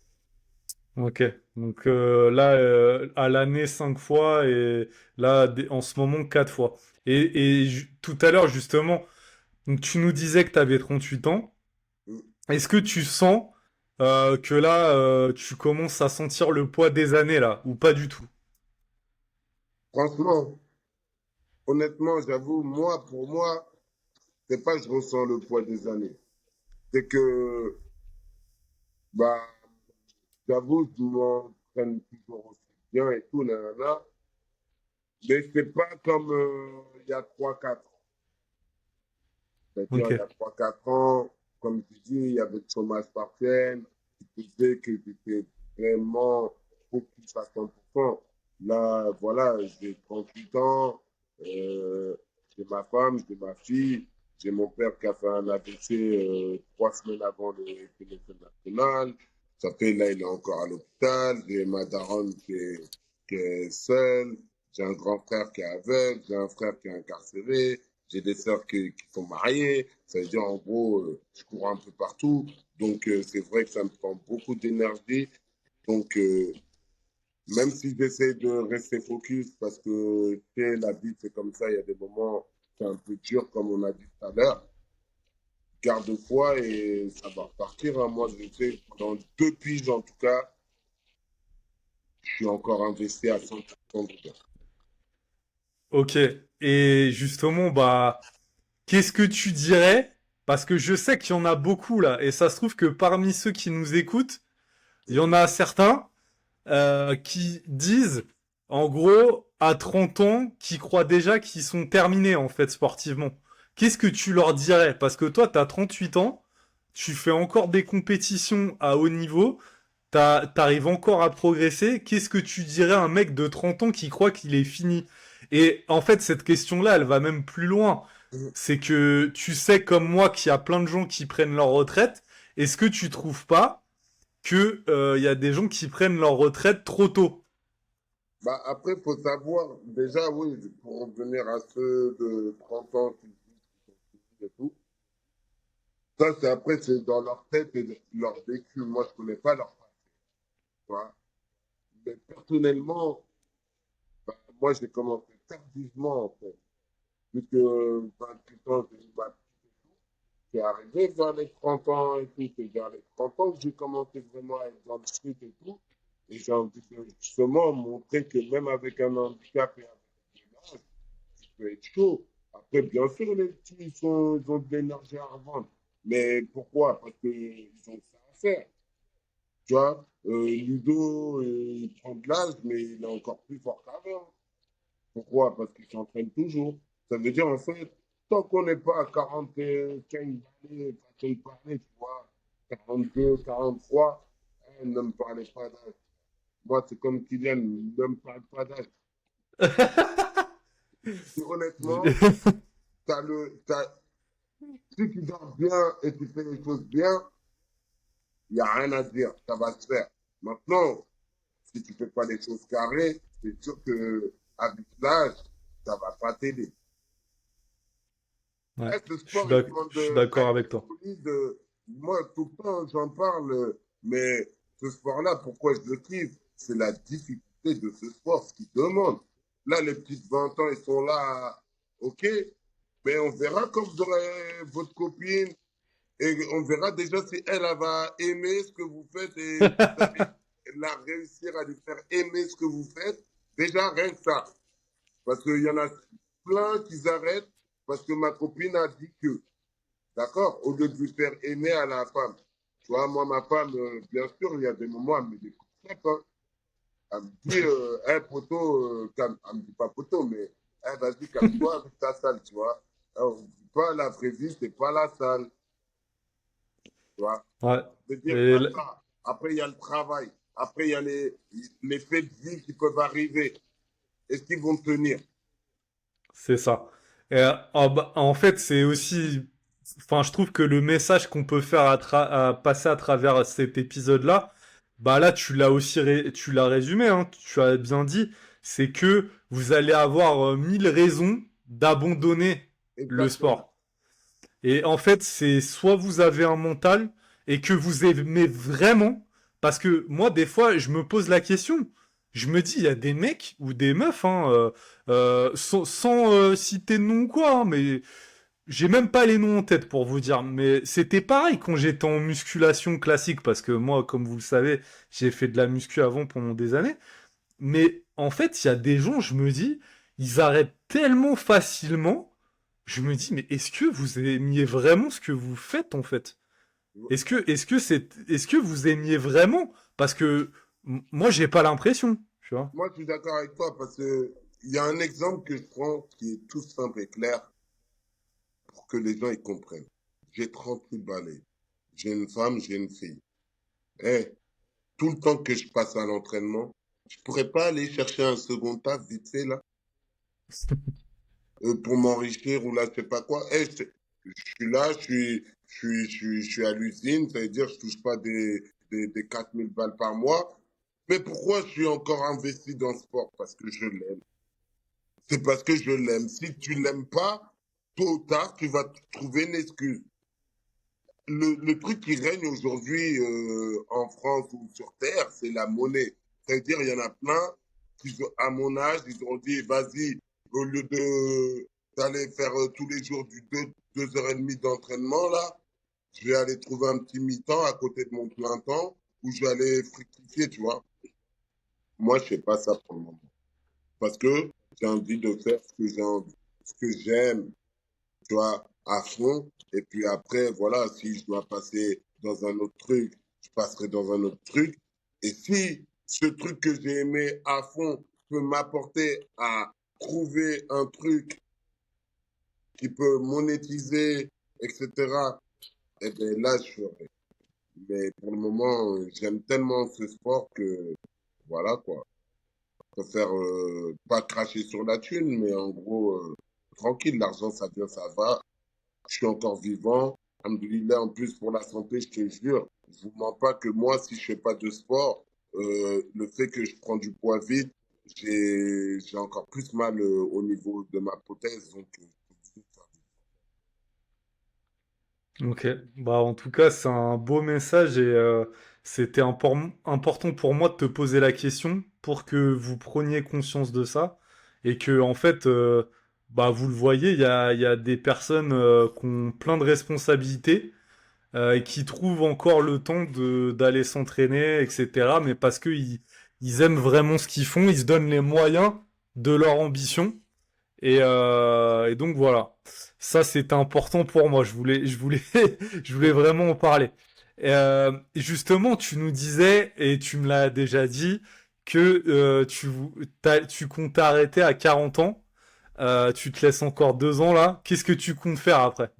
Ok. Donc là, à l'année, 5 fois et là, en ce moment, 4 fois. Tout à l'heure, justement, donc, tu nous disais que tu avais 38 ans. Mm. Est-ce que tu sens que là, tu commences à sentir le poids des années, là, ou pas du tout? Franchement, honnêtement, j'avoue, moi, pour moi, c'est pas que je ressens le poids des années. C'est que, bah, j'avoue, je m'entraîne toujours aussi bien et tout, là. Mais c'est pas comme il y a 3 4 ans. C'est-à-dire, Ok. il y a 3 4 ans, comme tu dis, il y avait le chômage partiel, qui faisait que j'étais vraiment focus à 100%. Là, voilà, j'ai 38 ans, j'ai ma femme, j'ai ma fille, j'ai mon père qui a fait un AVC 3 semaines avant le téléphone national. Ça fait, là, il est encore à l'hôpital. J'ai ma daronne qui est seule. J'ai un grand frère qui est aveugle. J'ai un frère qui est incarcéré. J'ai des sœurs qui sont mariées. Ça veut dire, en gros, je cours un peu partout. Donc, c'est vrai que ça me prend beaucoup d'énergie. Donc, même si j'essaie de rester focus, parce que tu sais, la vie, c'est comme ça, il y a des moments, c'est un peu dur, comme on a dit tout à l'heure. Garde-foi et ça va repartir, hein. Moi, je sais, dans 2 piges, en tout cas, je suis encore investi à 100% dedans. Ok. Et justement, bah, qu'est-ce que tu dirais? Parce que je sais qu'il y en a beaucoup là, et ça se trouve que parmi ceux qui nous écoutent, il y en a certains qui disent, en gros, à 30 ans, qui croient déjà qu'ils sont terminés en fait sportivement. Qu'est-ce que tu leur dirais? Parce que toi, tu as 38 ans, tu fais encore des compétitions à haut niveau, t'arrives encore à progresser. Qu'est-ce que tu dirais à un mec de 30 ans qui croit qu'il est fini? Et en fait, cette question-là, elle va même plus loin. C'est que tu sais comme moi qu'il y a plein de gens qui prennent leur retraite. Est-ce que tu trouves pas que y a des gens qui prennent leur retraite trop tôt? Bah, après, il faut savoir, déjà, oui, pour revenir à ceux de 30 ans qui disent et tout, ça, c'est après, c'est dans leur tête et leur vécu. Moi, je ne connais pas leur passé, tu vois. Mais personnellement, bah, moi, j'ai commencé tardivement, en fait. Puisque 28 ans, j'ai eu ma c'est arrivé vers les 30 ans et tout. C'est vers les 30 ans que j'ai commencé vraiment à être dans le street et tout. Et j'ai envie de justement montrer que même avec un handicap et avec un âge, tu peux être chaud. Après, bien sûr, les petits, ils ont de l'énergie à revendre. Mais pourquoi? Parce qu'ils ont ça à faire. Tu vois, Ludo, il prend de l'âge, mais il est encore plus fort qu'avant. Pourquoi? Parce qu'ils s'entraînent toujours. Ça veut dire, en fait, tant qu'on n'est pas à 45 années, façon de parler, tu vois, 42, 43, ne me parlez pas d'âge. Moi, c'est comme Kylian, ne me parle pas d'âge. Et honnêtement, si tu dors bien et tu fais les choses bien, il n'y a rien à dire, ça va se faire. Maintenant, si tu ne fais pas les choses carrées, c'est sûr que avec l'âge, ça ne va pas t'aider. Ouais, Ce sport, il demande je suis à d'accord être avec toi. solide. Moi, tout le temps, j'en parle, mais ce sport-là, pourquoi je le kiffe? C'est la difficulté de ce sport, ce qu'il demande. Là, les petites 20 ans, ils sont là, ok, mais on verra quand vous aurez votre copine et on verra déjà si elle va aimer ce que vous faites et vous allez la réussir à lui faire aimer ce que vous faites. Déjà, rien que ça. Parce qu'il y en a plein qui arrêtent parce que ma copine a dit que, d'accord, au lieu de lui faire aimer à la femme. Tu vois, moi, ma femme, bien sûr, il y a des moments, elle me dit, hein. Elle me dit, hey, poteau, elle me dit pas poteau, mais hey, vas-y, calme-toi avec ta salle, tu vois. Alors, on ne dit pas la vraie vie, c'est pas la salle. Tu vois? Ouais. Je veux dire, il y Et a ça. Après, il y a le travail. Après, il y a les faits de vie qui peuvent arriver. Est-ce qu'ils vont tenir? c'est ça. Et, en fait, c'est aussi, enfin, je trouve que le message qu'on peut faire à passer à travers cet épisode-là, bah là, tu l'as aussi, tu l'as résumé, hein, tu as bien dit, c'est que vous allez avoir 1000 raisons d'abandonner le Exactement. sport. Et en fait, c'est soit vous avez un mental et que vous aimez vraiment, parce que moi, des fois, je me pose la question. Je me dis, il y a des mecs ou des meufs, hein, sans citer de nom ou quoi, hein, mais j'ai même pas les noms en tête pour vous dire. Mais c'était pareil quand j'étais en musculation classique, parce que moi, comme vous le savez, j'ai fait de la muscu avant pendant des années. Mais en fait, il y a des gens, je me dis, ils arrêtent tellement facilement. Je me dis, mais est-ce que vous aimiez vraiment ce que vous faites en fait? Est-ce que vous aimiez vraiment? Parce que moi, j'ai pas l'impression, tu vois. Moi, je suis d'accord avec toi parce que il y a un exemple que je prends qui est tout simple et clair pour que les gens y comprennent. J'ai 38 balais. J'ai une femme, j'ai une fille. Eh, tout le temps que je passe à l'entraînement, je pourrais pas aller chercher un second taf vite fait là pour m'enrichir ou là, je sais pas quoi. Je suis là, je suis à l'usine, ça veut dire que je touche pas des 4000 balles par mois. Mais pourquoi je suis encore investi dans le sport? Parce que je l'aime. C'est parce que je l'aime. Si tu l'aimes pas, tôt ou tard, tu vas trouver une excuse. Le truc qui règne aujourd'hui en France ou sur Terre, c'est la monnaie. C'est-à-dire, il y en a plein qui, à mon âge, ils ont dit, vas-y, au lieu de d'aller faire tous les jours du 2 heures et demie d'entraînement, là, je vais aller trouver un petit mi-temps à côté de mon plein temps où je vais aller fructifier, tu vois. Moi, je fais pas ça pour le moment. Parce que j'ai envie de faire ce que j'ai envie, ce que j'aime, tu vois, à fond. Et puis après, voilà, si je dois passer dans un autre truc, je passerai dans un autre truc. Et si ce truc que j'ai aimé à fond peut m'apporter à trouver un truc qui peut monétiser, etc., eh bien là, je ferai. Mais pour le moment, j'aime tellement ce sport que, voilà, quoi. Je préfère pas cracher sur la thune, mais en gros, tranquille, l'argent, ça vient, ça va. Je suis encore vivant. Alhamdoulilah, en plus pour la santé, je te jure, je vous mens pas que moi, si je fais pas de sport, le fait que je prends du poids vite, j'ai encore plus mal au niveau de ma prothèse. Donc, Ok. Bah, en tout cas, c'est un beau message et c'était important pour moi de te poser la question pour que vous preniez conscience de ça et que, en fait, bah, vous le voyez, il y a des personnes qui ont plein de responsabilités et qui trouvent encore le temps d'aller s'entraîner, etc. Mais parce qu'ils aiment vraiment ce qu'ils font, ils se donnent les moyens de leur ambition. Et donc voilà, ça c'était important pour moi. Je voulais vraiment en parler. Justement, tu nous disais et tu me l'as déjà dit que tu comptes t'arrêter à 40 ans. Tu te laisses encore 2 ans là. Qu'est-ce que tu comptes faire après?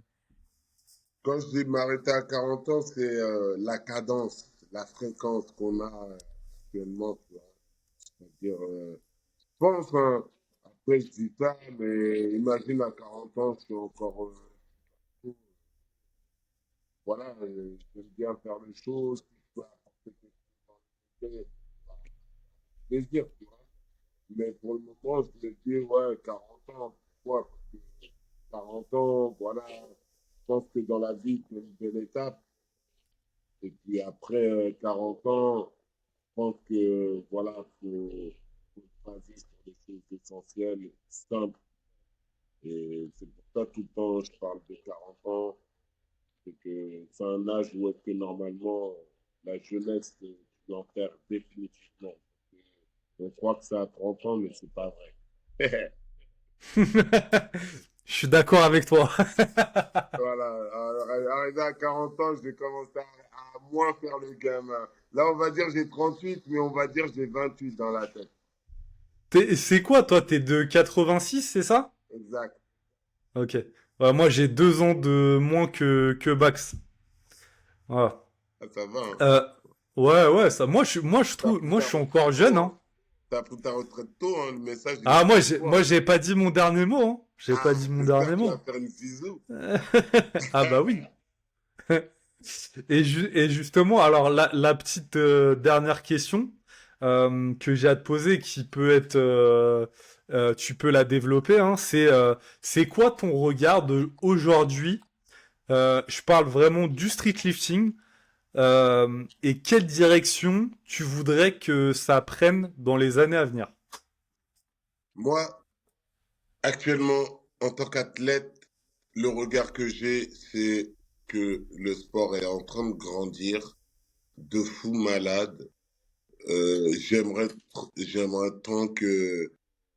quand je dis m'arrêter à 40 ans, c'est la cadence, la fréquence qu'on a actuellement. Tu vois. C'est-à-dire, je pense, hein, après je dis ça, mais imagine à 40 ans, je suis encore voilà, j'aime bien faire les choses, si je peux apporter quelque chose dans le côté, bah, plaisir, tu vois. Mais pour le moment, je me dis, ouais, 40 ans, pourquoi? Parce que 40 ans, voilà, je pense que dans la vie, c'est une belle étape. Et puis après 40 ans, je pense que, voilà, faut baser sur des choses essentielles, simples. Et c'est pour ça, tout le temps, je parle de 40 ans. C'est que c'est un âge où est-ce que normalement la jeunesse, tu dois en faire définitivement. On croit que c'est à 30 ans, mais c'est pas vrai. Je suis d'accord avec toi. Voilà, arrivé à 40 ans, je vais commencer à moins faire le gamin. Là, on va dire j'ai 38, mais on va dire j'ai 28 dans la tête. C'est quoi toi? T'es de 86, c'est ça? Exact. Ok. Ouais, moi, j'ai 2 ans de moins que Bax. Voilà. Ah, ça va, hein. Euh, ouais, ouais, ça, T'as pris moi, ta je suis retraite encore jeune, tôt, hein. hein. T'as pris ta retraite tôt, hein. Le message, il est Ah, pour moi, toi. j'ai pas dit mon dernier mot, hein. J'ai pas Ah, dit mon j'espère dernier que tu vas mot. faire une zizou. Ah, bah oui. Et justement, alors la petite dernière question que j'ai à te poser, qui peut être, tu peux la développer, hein, c'est quoi ton regard de aujourd'hui? Je parle vraiment du street lifting et quelle direction tu voudrais que ça prenne dans les années à venir? Moi, actuellement, en tant qu'athlète, le regard que j'ai, c'est que le sport est en train de grandir de fou malade. J'aimerais tant que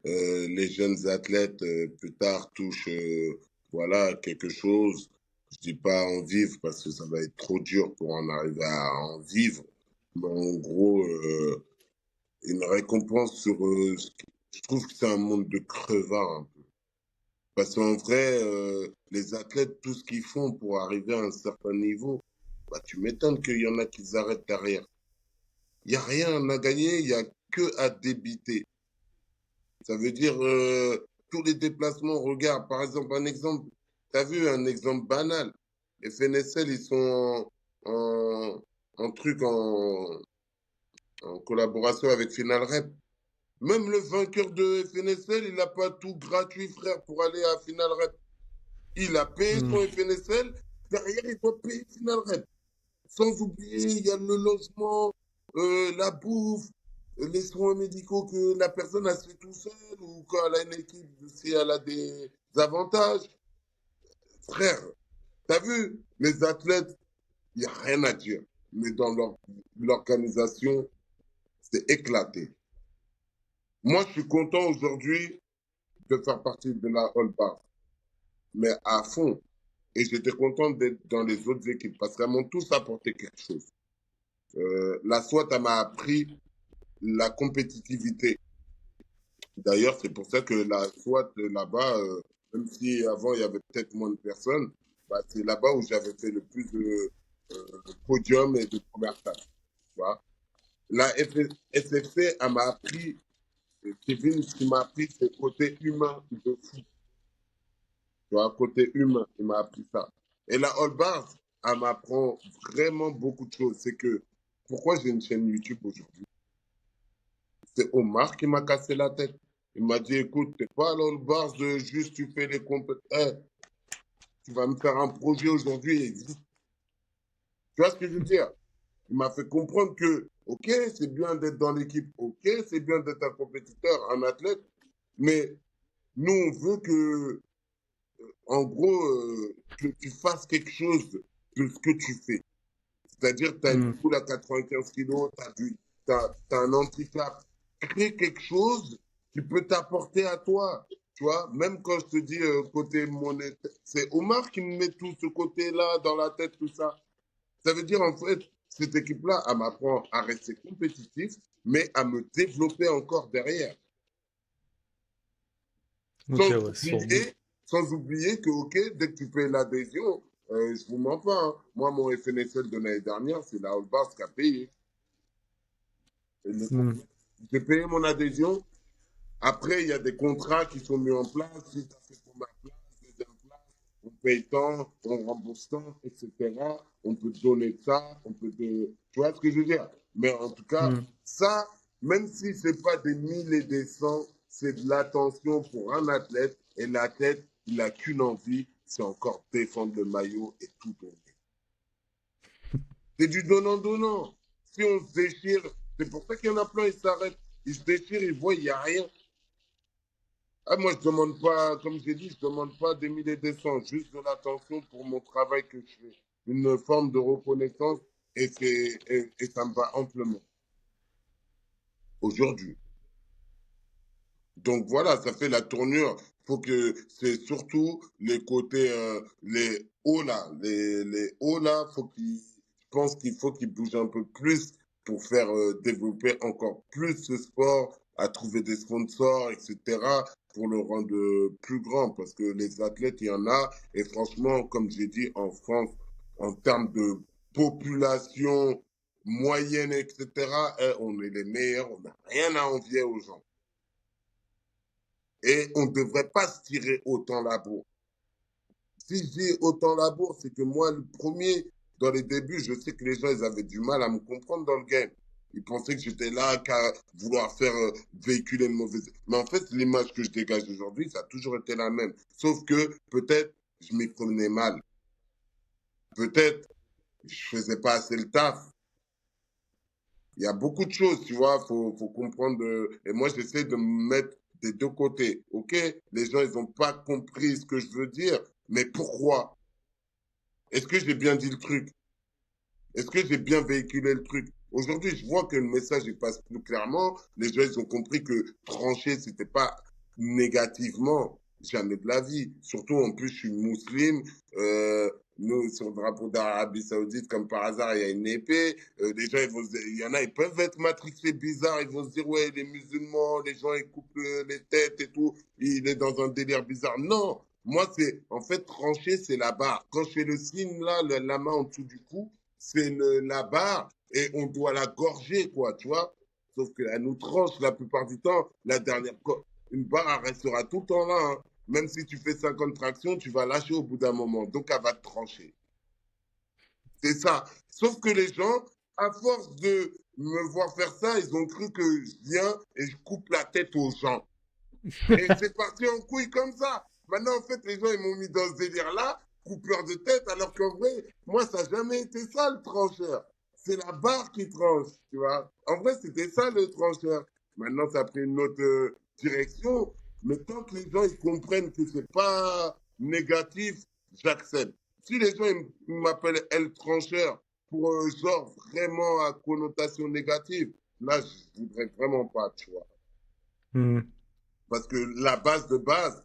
les jeunes athlètes plus tard touchent voilà quelque chose. Je dis pas en vivre parce que ça va être trop dur pour en arriver à en vivre. Mais en gros, une récompense sur. Je trouve que c'est un monde de crevards, hein. Parce qu'en vrai, les athlètes, tout ce qu'ils font pour arriver à un certain niveau, bah, tu m'étonnes qu'il y en a qui s'arrêtent derrière. Il n'y a rien à gagner, il n'y a que à débiter. Ça veut dire tous les déplacements, regarde, par exemple, un exemple, tu as vu un exemple banal. Les FNSL, ils sont en truc, en collaboration avec Final Rep. Même le vainqueur de FNSL, il n'a pas tout gratuit, frère, pour aller à Final Rep. Il a payé Hmm. son FNSL, derrière, il doit payer Final Rep. Sans oublier, il y a le logement, la bouffe, les soins médicaux que la personne a fait tout seul ou quand elle a une équipe, si elle a des avantages. Frère, t'as vu, les athlètes, il n'y a rien à dire. Mais dans l'organisation, c'est éclaté. Moi, je suis content aujourd'hui de faire partie de la All Bar, mais à fond. Et j'étais content d'être dans les autres équipes parce qu'elles m'ont tous apporté quelque chose. La SWAT, elle m'a appris la compétitivité. D'ailleurs, c'est pour ça que la SWAT là-bas, même si avant il y avait peut-être moins de personnes, bah, c'est là-bas où j'avais fait le plus de podiums et de première place. Tu vois. La SFC, elle m'a appris, Kevin, ce qui m'a appris, c'est le côté humain de fou. Tu vois, côté humain, il m'a appris ça. Et la All Bars, elle m'apprend vraiment beaucoup de choses. C'est que, pourquoi j'ai une chaîne YouTube aujourd'hui? C'est Omar qui m'a cassé la tête. Il m'a dit, écoute, t'es pas à l'All Bars de juste tu fais les compétences. Tu vas me faire un projet aujourd'hui et existe. Tu vois ce que je veux dire? Il m'a fait comprendre que, ok, c'est bien d'être dans l'équipe, ok, c'est bien d'être un compétiteur, un athlète, mais nous, on veut que, en gros, que tu fasses quelque chose de ce que tu fais. C'est-à-dire, tu as une Hmm. boule à 95 kilos, tu as un handicap. Crée quelque chose qui peut t'apporter à toi. Tu vois, même quand je te dis côté monétaire, c'est Omar qui me met tout ce côté-là dans la tête, tout ça. Ça veut dire, en fait, cette équipe-là, elle m'apprend à rester compétitif, mais à me développer encore derrière. Ok, Sans ouais, oublier, sans oublier que, ok, dès que tu payes l'adhésion, je vous mens pas, hein. Moi, mon FNSL de l'année dernière, c'est la All Bars qui a payé. Hmm. J'ai payé mon adhésion. Après, il y a des contrats qui sont mis en place. Si tu as fait première place, deuxième place, on paye tant, on rembourse tant, etc. On peut te donner ça, on peut te. Tu vois ce que je veux dire? Mais en tout cas, Hmm. ça, même si ce n'est pas des 1000 et des cents, c'est de l'attention pour un athlète. Et l'athlète, il n'a qu'une envie, c'est encore défendre le maillot et tout donner. C'est du donnant-donnant. Si on se déchire, c'est pour ça qu'il y en a plein, ils s'arrêtent. Ils se déchirent, ils voient, il n'y a rien. Ah, moi, je demande pas, comme j'ai dit, je demande pas des milliers de cents, juste de l'attention pour mon travail que je fais. Une forme de reconnaissance et ça me va amplement aujourd'hui. Donc voilà, ça fait la tournure. Faut que c'est surtout les côtés, les hauts là, les hauts là, je pense qu'il faut qu'ils bougent un peu plus pour faire développer encore plus ce sport, à trouver des sponsors, etc. pour le rendre plus grand, parce que les athlètes, il y en a, et franchement, comme j'ai dit, en France, en termes de population moyenne, etc., on est les meilleurs, on n'a rien à envier aux gens. Et on ne devrait pas se tirer autant la bourre. Si je dis autant la bourre, c'est que moi, le premier, dans les débuts, je sais que les gens, ils avaient du mal à me comprendre dans le game. Ils pensaient que j'étais là qu'à vouloir faire véhiculer une mauvaise. Mais en fait, l'image que je dégage aujourd'hui, ça a toujours été la même. Sauf que peut-être je m'y prenais mal. Peut-être je faisais pas assez le taf. Il y a beaucoup de choses, tu vois, faut comprendre. Et moi, j'essaie de me mettre des deux côtés. OK? Les gens, ils n'ont pas compris ce que je veux dire. Mais pourquoi? Est-ce que j'ai bien dit le truc? Est-ce que j'ai bien véhiculé le truc? Aujourd'hui, je vois que le message il passe plus clairement. Les gens, ils ont compris que trancher, c'était pas négativement, jamais de la vie. Surtout, en plus, je suis musulman. Nous, sur le drapeau d'Arabie Saoudite, comme par hasard, il y a une épée. Les gens, il y en a, ils peuvent être matrixés bizarres. Ils vont se dire, ouais, les musulmans, les gens, ils coupent les têtes et tout. Il est dans un délire bizarre. Non! Moi, c'est, en fait, trancher, c'est la barre. Quand je fais le signe, là, la main en dessous du cou, c'est la barre et on doit la gorger, quoi, tu vois. Sauf qu'elle nous tranche la plupart du temps. La dernière, une barre, elle restera tout le temps là, hein. Même si tu fais 50 tractions, tu vas lâcher au bout d'un moment. Donc, elle va te trancher. C'est ça. Sauf que les gens, à force de me voir faire ça, ils ont cru que je viens et je coupe la tête aux gens. Et c'est parti en couille comme ça. Maintenant, en fait, les gens, ils m'ont mis dans ce délire-là, coupeur de tête, alors qu'en vrai, moi, ça n'a jamais été ça, le trancheur. C'est la barre qui tranche, tu vois. En vrai, c'était ça, le trancheur. Maintenant, ça a pris une autre direction. Mais tant que les gens, ils comprennent que c'est pas négatif, j'accepte. Si les gens, ils m'appellent elle trancheur pour un genre vraiment à connotation négative, là, je voudrais vraiment pas, tu vois. Hmm. Parce que la base de base,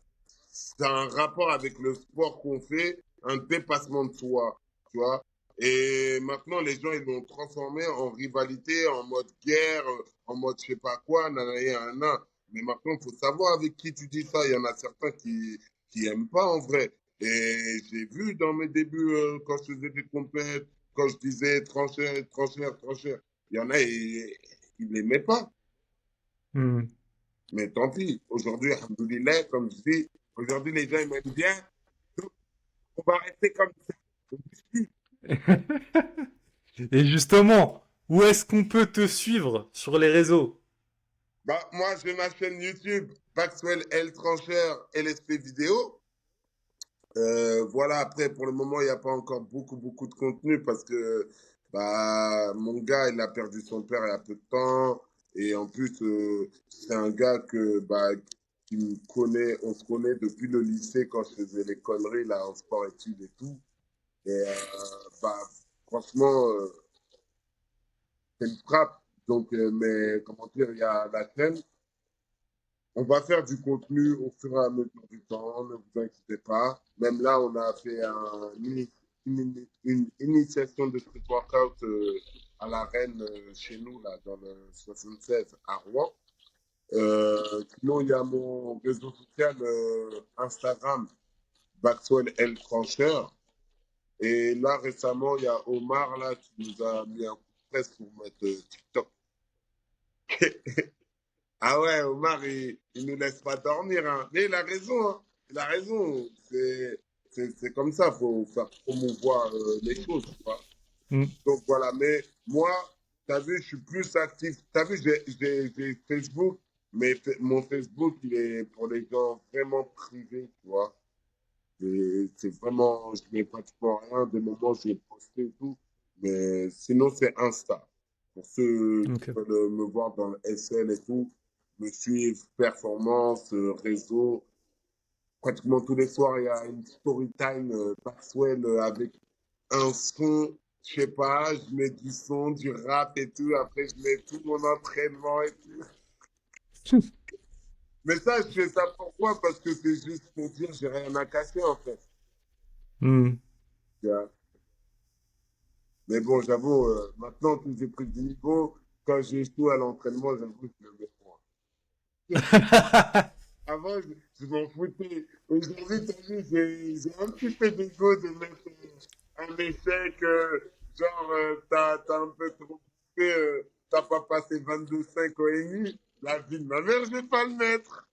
c'est un rapport avec le sport qu'on fait, un dépassement de soi, tu vois. Et maintenant, les gens, ils l'ont transformé en rivalité, en mode guerre, en mode je sais pas quoi, nanana. Mais maintenant, il faut savoir avec qui tu dis ça. Il y en a certains qui aiment pas en vrai. Et j'ai vu dans mes débuts, quand je faisais des compètes, quand je disais trancheur, trancheur, trancheur, il y en a, ils l'aimaient pas. Hmm. Mais tant pis. Aujourd'hui, alhamdoulilah, comme je dis, aujourd'hui, les gens ils m'aiment bien. Donc, on va rester comme ça. Et justement, où est-ce qu'on peut te suivre sur les réseaux? Bah, moi, j'ai ma chaîne YouTube, Maxwell L. Trancheur, LSP Vidéo. Voilà, après, pour le moment, il n'y a pas encore beaucoup de contenu parce que bah, mon gars, il a perdu son père il y a peu de temps. Et en plus, c'est un gars bah, qui me connaît, on se connaît depuis le lycée quand je faisais les conneries là, en sport-études et tout. Et bah, franchement, c'est une frappe. Donc, mais comment dire, il y a la chaîne. On va faire du contenu au fur et à mesure du temps, ne vous inquiétez pas. Même là, on a fait une initiation de street workout à l'arène chez nous, là, dans le 76 à Rouen. Sinon, il y a mon réseau social Instagram, Maxwell L. Trancheur. Et là, récemment, il y a Omar là, qui nous a mis un coup de presse pour mettre TikTok. Ah ouais, Omar, il nous laisse pas dormir, hein. Mais il a raison, hein. Il a raison. C'est comme ça, faut faire promouvoir les choses, tu vois. Hmm. Donc voilà, mais moi, tu as vu, je suis plus actif. Tu as vu, j'ai Facebook, mais mon Facebook, il est pour les gens vraiment privés, tu vois. C'est vraiment, je mets pratiquement rien. Des moments, j'ai posté et tout. Mais sinon, c'est Insta. Pour ceux qui Ok. veulent me voir dans le SL et tout, me suivre, performance, réseau. Pratiquement tous les soirs, il y a une story time Maxwell avec un son. Je sais pas, je mets du son, du rap et tout. Après, je mets tout mon entraînement et tout. Mais ça, je fais ça pourquoi? Parce que c'est juste pour dire, j'ai rien à cacher en fait. Hmm. Tu vois. Mais bon, j'avoue, maintenant que j'ai pris du niveau, quand j'échoue à l'entraînement, j'avoue que je le mets moi. Avant, je m'en foutais. Aujourd'hui, t'as vu, j'ai un petit peu d'ego de mettre un échec, genre, t'as un peu trop fait, t'as pas passé 22,5 au ENI. La vie de ma mère, je vais pas le mettre.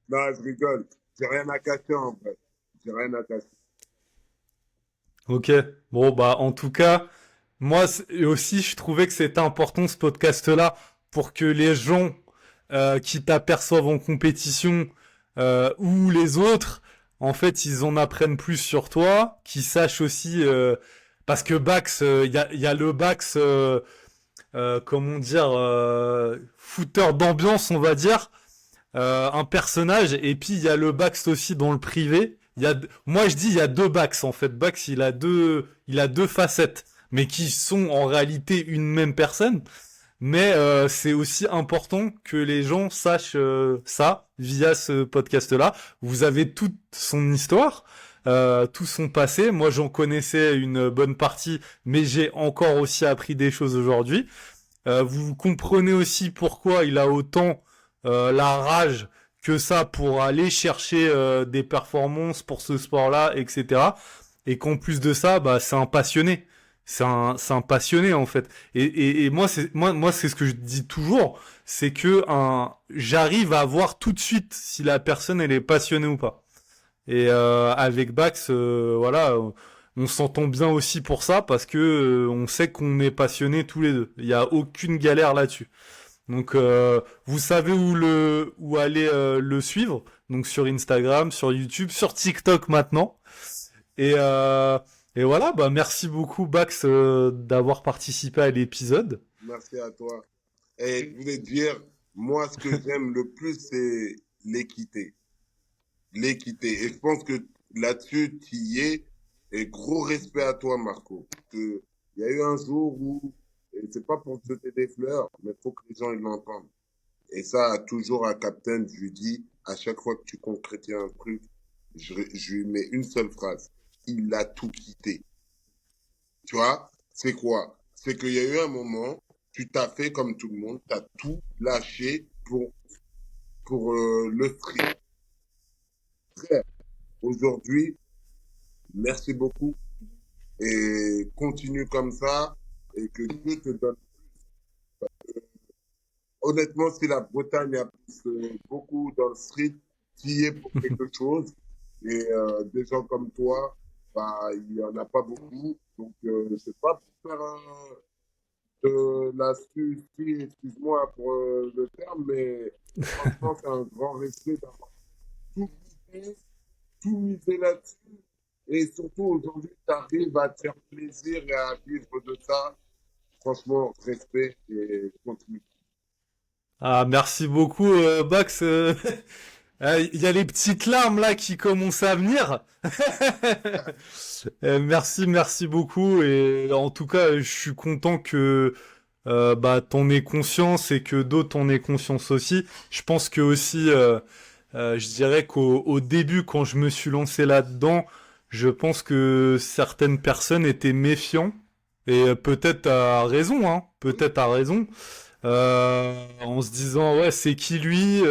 Non, je rigole. J'ai rien à cacher, en fait. J'ai rien à cacher. Ok. Bon, bah, en tout cas, moi aussi, je trouvais que c'était important ce podcast-là pour que les gens qui t'aperçoivent en compétition ou les autres, en fait, ils en apprennent plus sur toi, qu'ils sachent aussi, parce que Bax, il y a le Bax, comment dire, footeur d'ambiance, on va dire, un personnage, et puis il y a le Bax aussi dans le privé. Moi je dis il y a deux Bax en fait. Bax il a deux facettes, mais qui sont en réalité une même personne. Mais c'est aussi important que les gens sachent ça via ce podcast-là. Vous avez toute son histoire, tout son passé. Moi, j'en connaissais une bonne partie, mais j'ai encore aussi appris des choses aujourd'hui. Vous comprenez aussi pourquoi il a autant la rage que ça pour aller chercher des performances pour ce sport-là, etc. Et qu'en plus de ça, bah, c'est un passionné. C'est un passionné en fait. Et moi c'est ce que je dis toujours, c'est que j'arrive à voir tout de suite si la personne elle est passionnée ou pas. Et avec Bax, voilà, on s'entend bien aussi pour ça parce que on sait qu'on est passionnés tous les deux. Il y a aucune galère là-dessus. Donc vous savez où aller le suivre. Donc sur Instagram, sur YouTube, sur TikTok maintenant. Et euh, et voilà, bah merci beaucoup Bax d'avoir participé à l'épisode. Merci à toi. Et je voulais te dire, moi, ce que j'aime le plus, c'est l'équité. L'équité. Et je pense que là-dessus, tu y es. Et gros respect à toi, Marco. Parce que il y a eu un jour où, et c'est pas pour te jeter des fleurs, mais faut que les gens ils l'entendent. Et ça, toujours à Captain, je lui dis, à chaque fois que tu concrétises un truc, je lui mets une seule phrase. Il a tout quitté. Tu vois, c'est quoi? C'est qu'il y a eu un moment, tu t'as fait comme tout le monde, tu as tout lâché pour le stream. Frère, aujourd'hui, merci beaucoup et continue comme ça et que Dieu te donne. Honnêtement, si la Bretagne a plus beaucoup dans le street, tu y es pour quelque chose. Et des gens comme toi, bah, il n'y en a pas beaucoup. Donc, c'est pas pour faire la suie, excuse-moi pour le terme, mais franchement, c'est un grand respect d'avoir tout misé, tout misé là-dessus. Et surtout, aujourd'hui, tu arrives à te faire plaisir et à vivre de ça. Franchement, respect et continue. Ah merci beaucoup Bax. Il y a les petites larmes là qui commencent à venir. Merci beaucoup et en tout cas je suis content que bah t'en aies conscience et que d'autres en aient conscience aussi. Je pense que aussi je dirais qu'au début quand je me suis lancé là-dedans, je pense que certaines personnes étaient méfiants et peut-être à raison hein, peut-être à raison. En se disant ouais c'est qui lui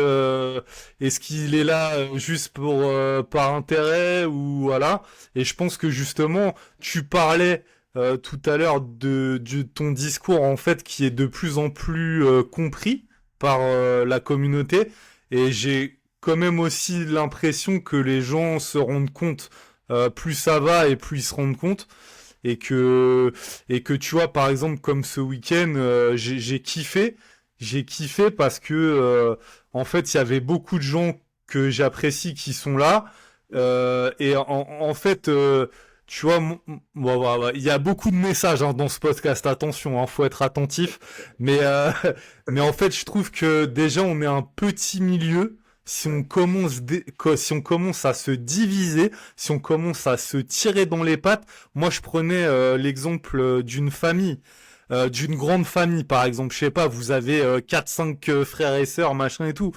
est-ce qu'il est là juste pour par intérêt ou voilà et je pense que justement tu parlais tout à l'heure de ton discours en fait qui est de plus en plus compris par la communauté et j'ai quand même aussi l'impression que les gens se rendent compte plus ça va et plus ils se rendent compte et que tu vois par exemple comme ce week-end j'ai kiffé parce que en fait il y avait beaucoup de gens que j'apprécie qui sont là et en fait tu vois bon, voilà, il y a beaucoup de messages hein, dans ce podcast attention hein, faut être attentif mais mais en fait je trouve que déjà on est un petit milieu si on commence à se diviser, si on commence à se tirer dans les pattes, moi je prenais l'exemple d'une famille, d'une grande famille par exemple, je sais pas, vous avez 4-5 frères et sœurs, machin et tout.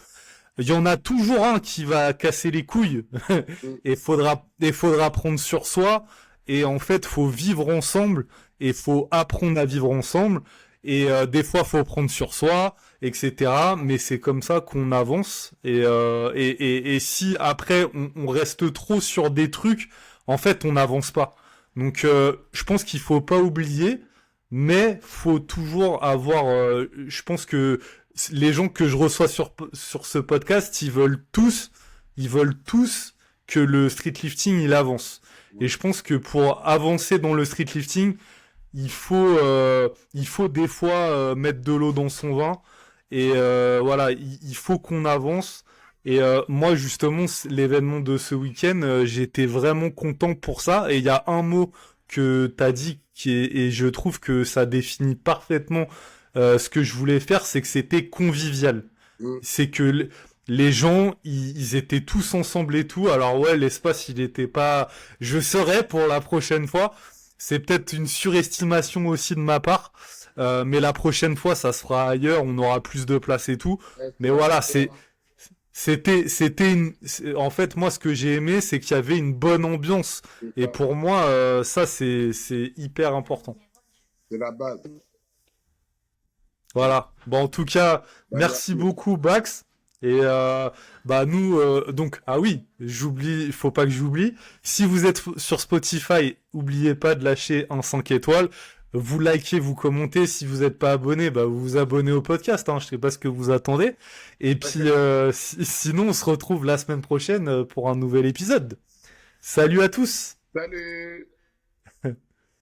Il y en a toujours un qui va casser les couilles Mm. et faudra prendre sur soi et en fait faut vivre ensemble et faut apprendre à vivre ensemble Et des fois, faut prendre sur soi, etc. Mais c'est comme ça qu'on avance. Et si après on reste trop sur des trucs, en fait, on n'avance pas. Donc, je pense qu'il faut pas oublier, mais faut toujours avoir. Je pense que les gens que je reçois sur ce podcast, ils veulent tous que le street lifting il avance. Et je pense que pour avancer dans le street lifting, il faut des fois mettre de l'eau dans son vin. Et voilà, il faut qu'on avance. Et moi, justement, l'événement de ce week-end, j'étais vraiment content pour ça. Et il y a un mot que t'as dit et je trouve que ça définit parfaitement ce que je voulais faire, c'est que c'était convivial. Mm. C'est que les gens, ils étaient tous ensemble et tout. Alors ouais, l'espace, il était pas. Je saurais pour la prochaine fois. C'est peut-être une surestimation aussi de ma part. Mais la prochaine fois, ça se fera ailleurs. On aura plus de place et tout. Ouais, Mais voilà, en fait, moi, ce que j'ai aimé, c'est qu'il y avait une bonne ambiance. c'est Et ça. pour moi, ça, c'est hyper important. C'est la base. Voilà. Bon, en tout cas, Bah, merci merci. beaucoup, Bax. Et bah nous, donc, ah oui, j'oublie, faut pas que j'oublie. Si vous êtes sur Spotify, oubliez pas de lâcher un 5 étoiles. Vous likez, vous commentez. Si vous n'êtes pas abonné, bah vous vous abonnez au podcast. Hein, je sais pas ce que vous attendez. Et puis, sinon, on se retrouve la semaine prochaine pour un nouvel épisode. Salut à tous! Salut!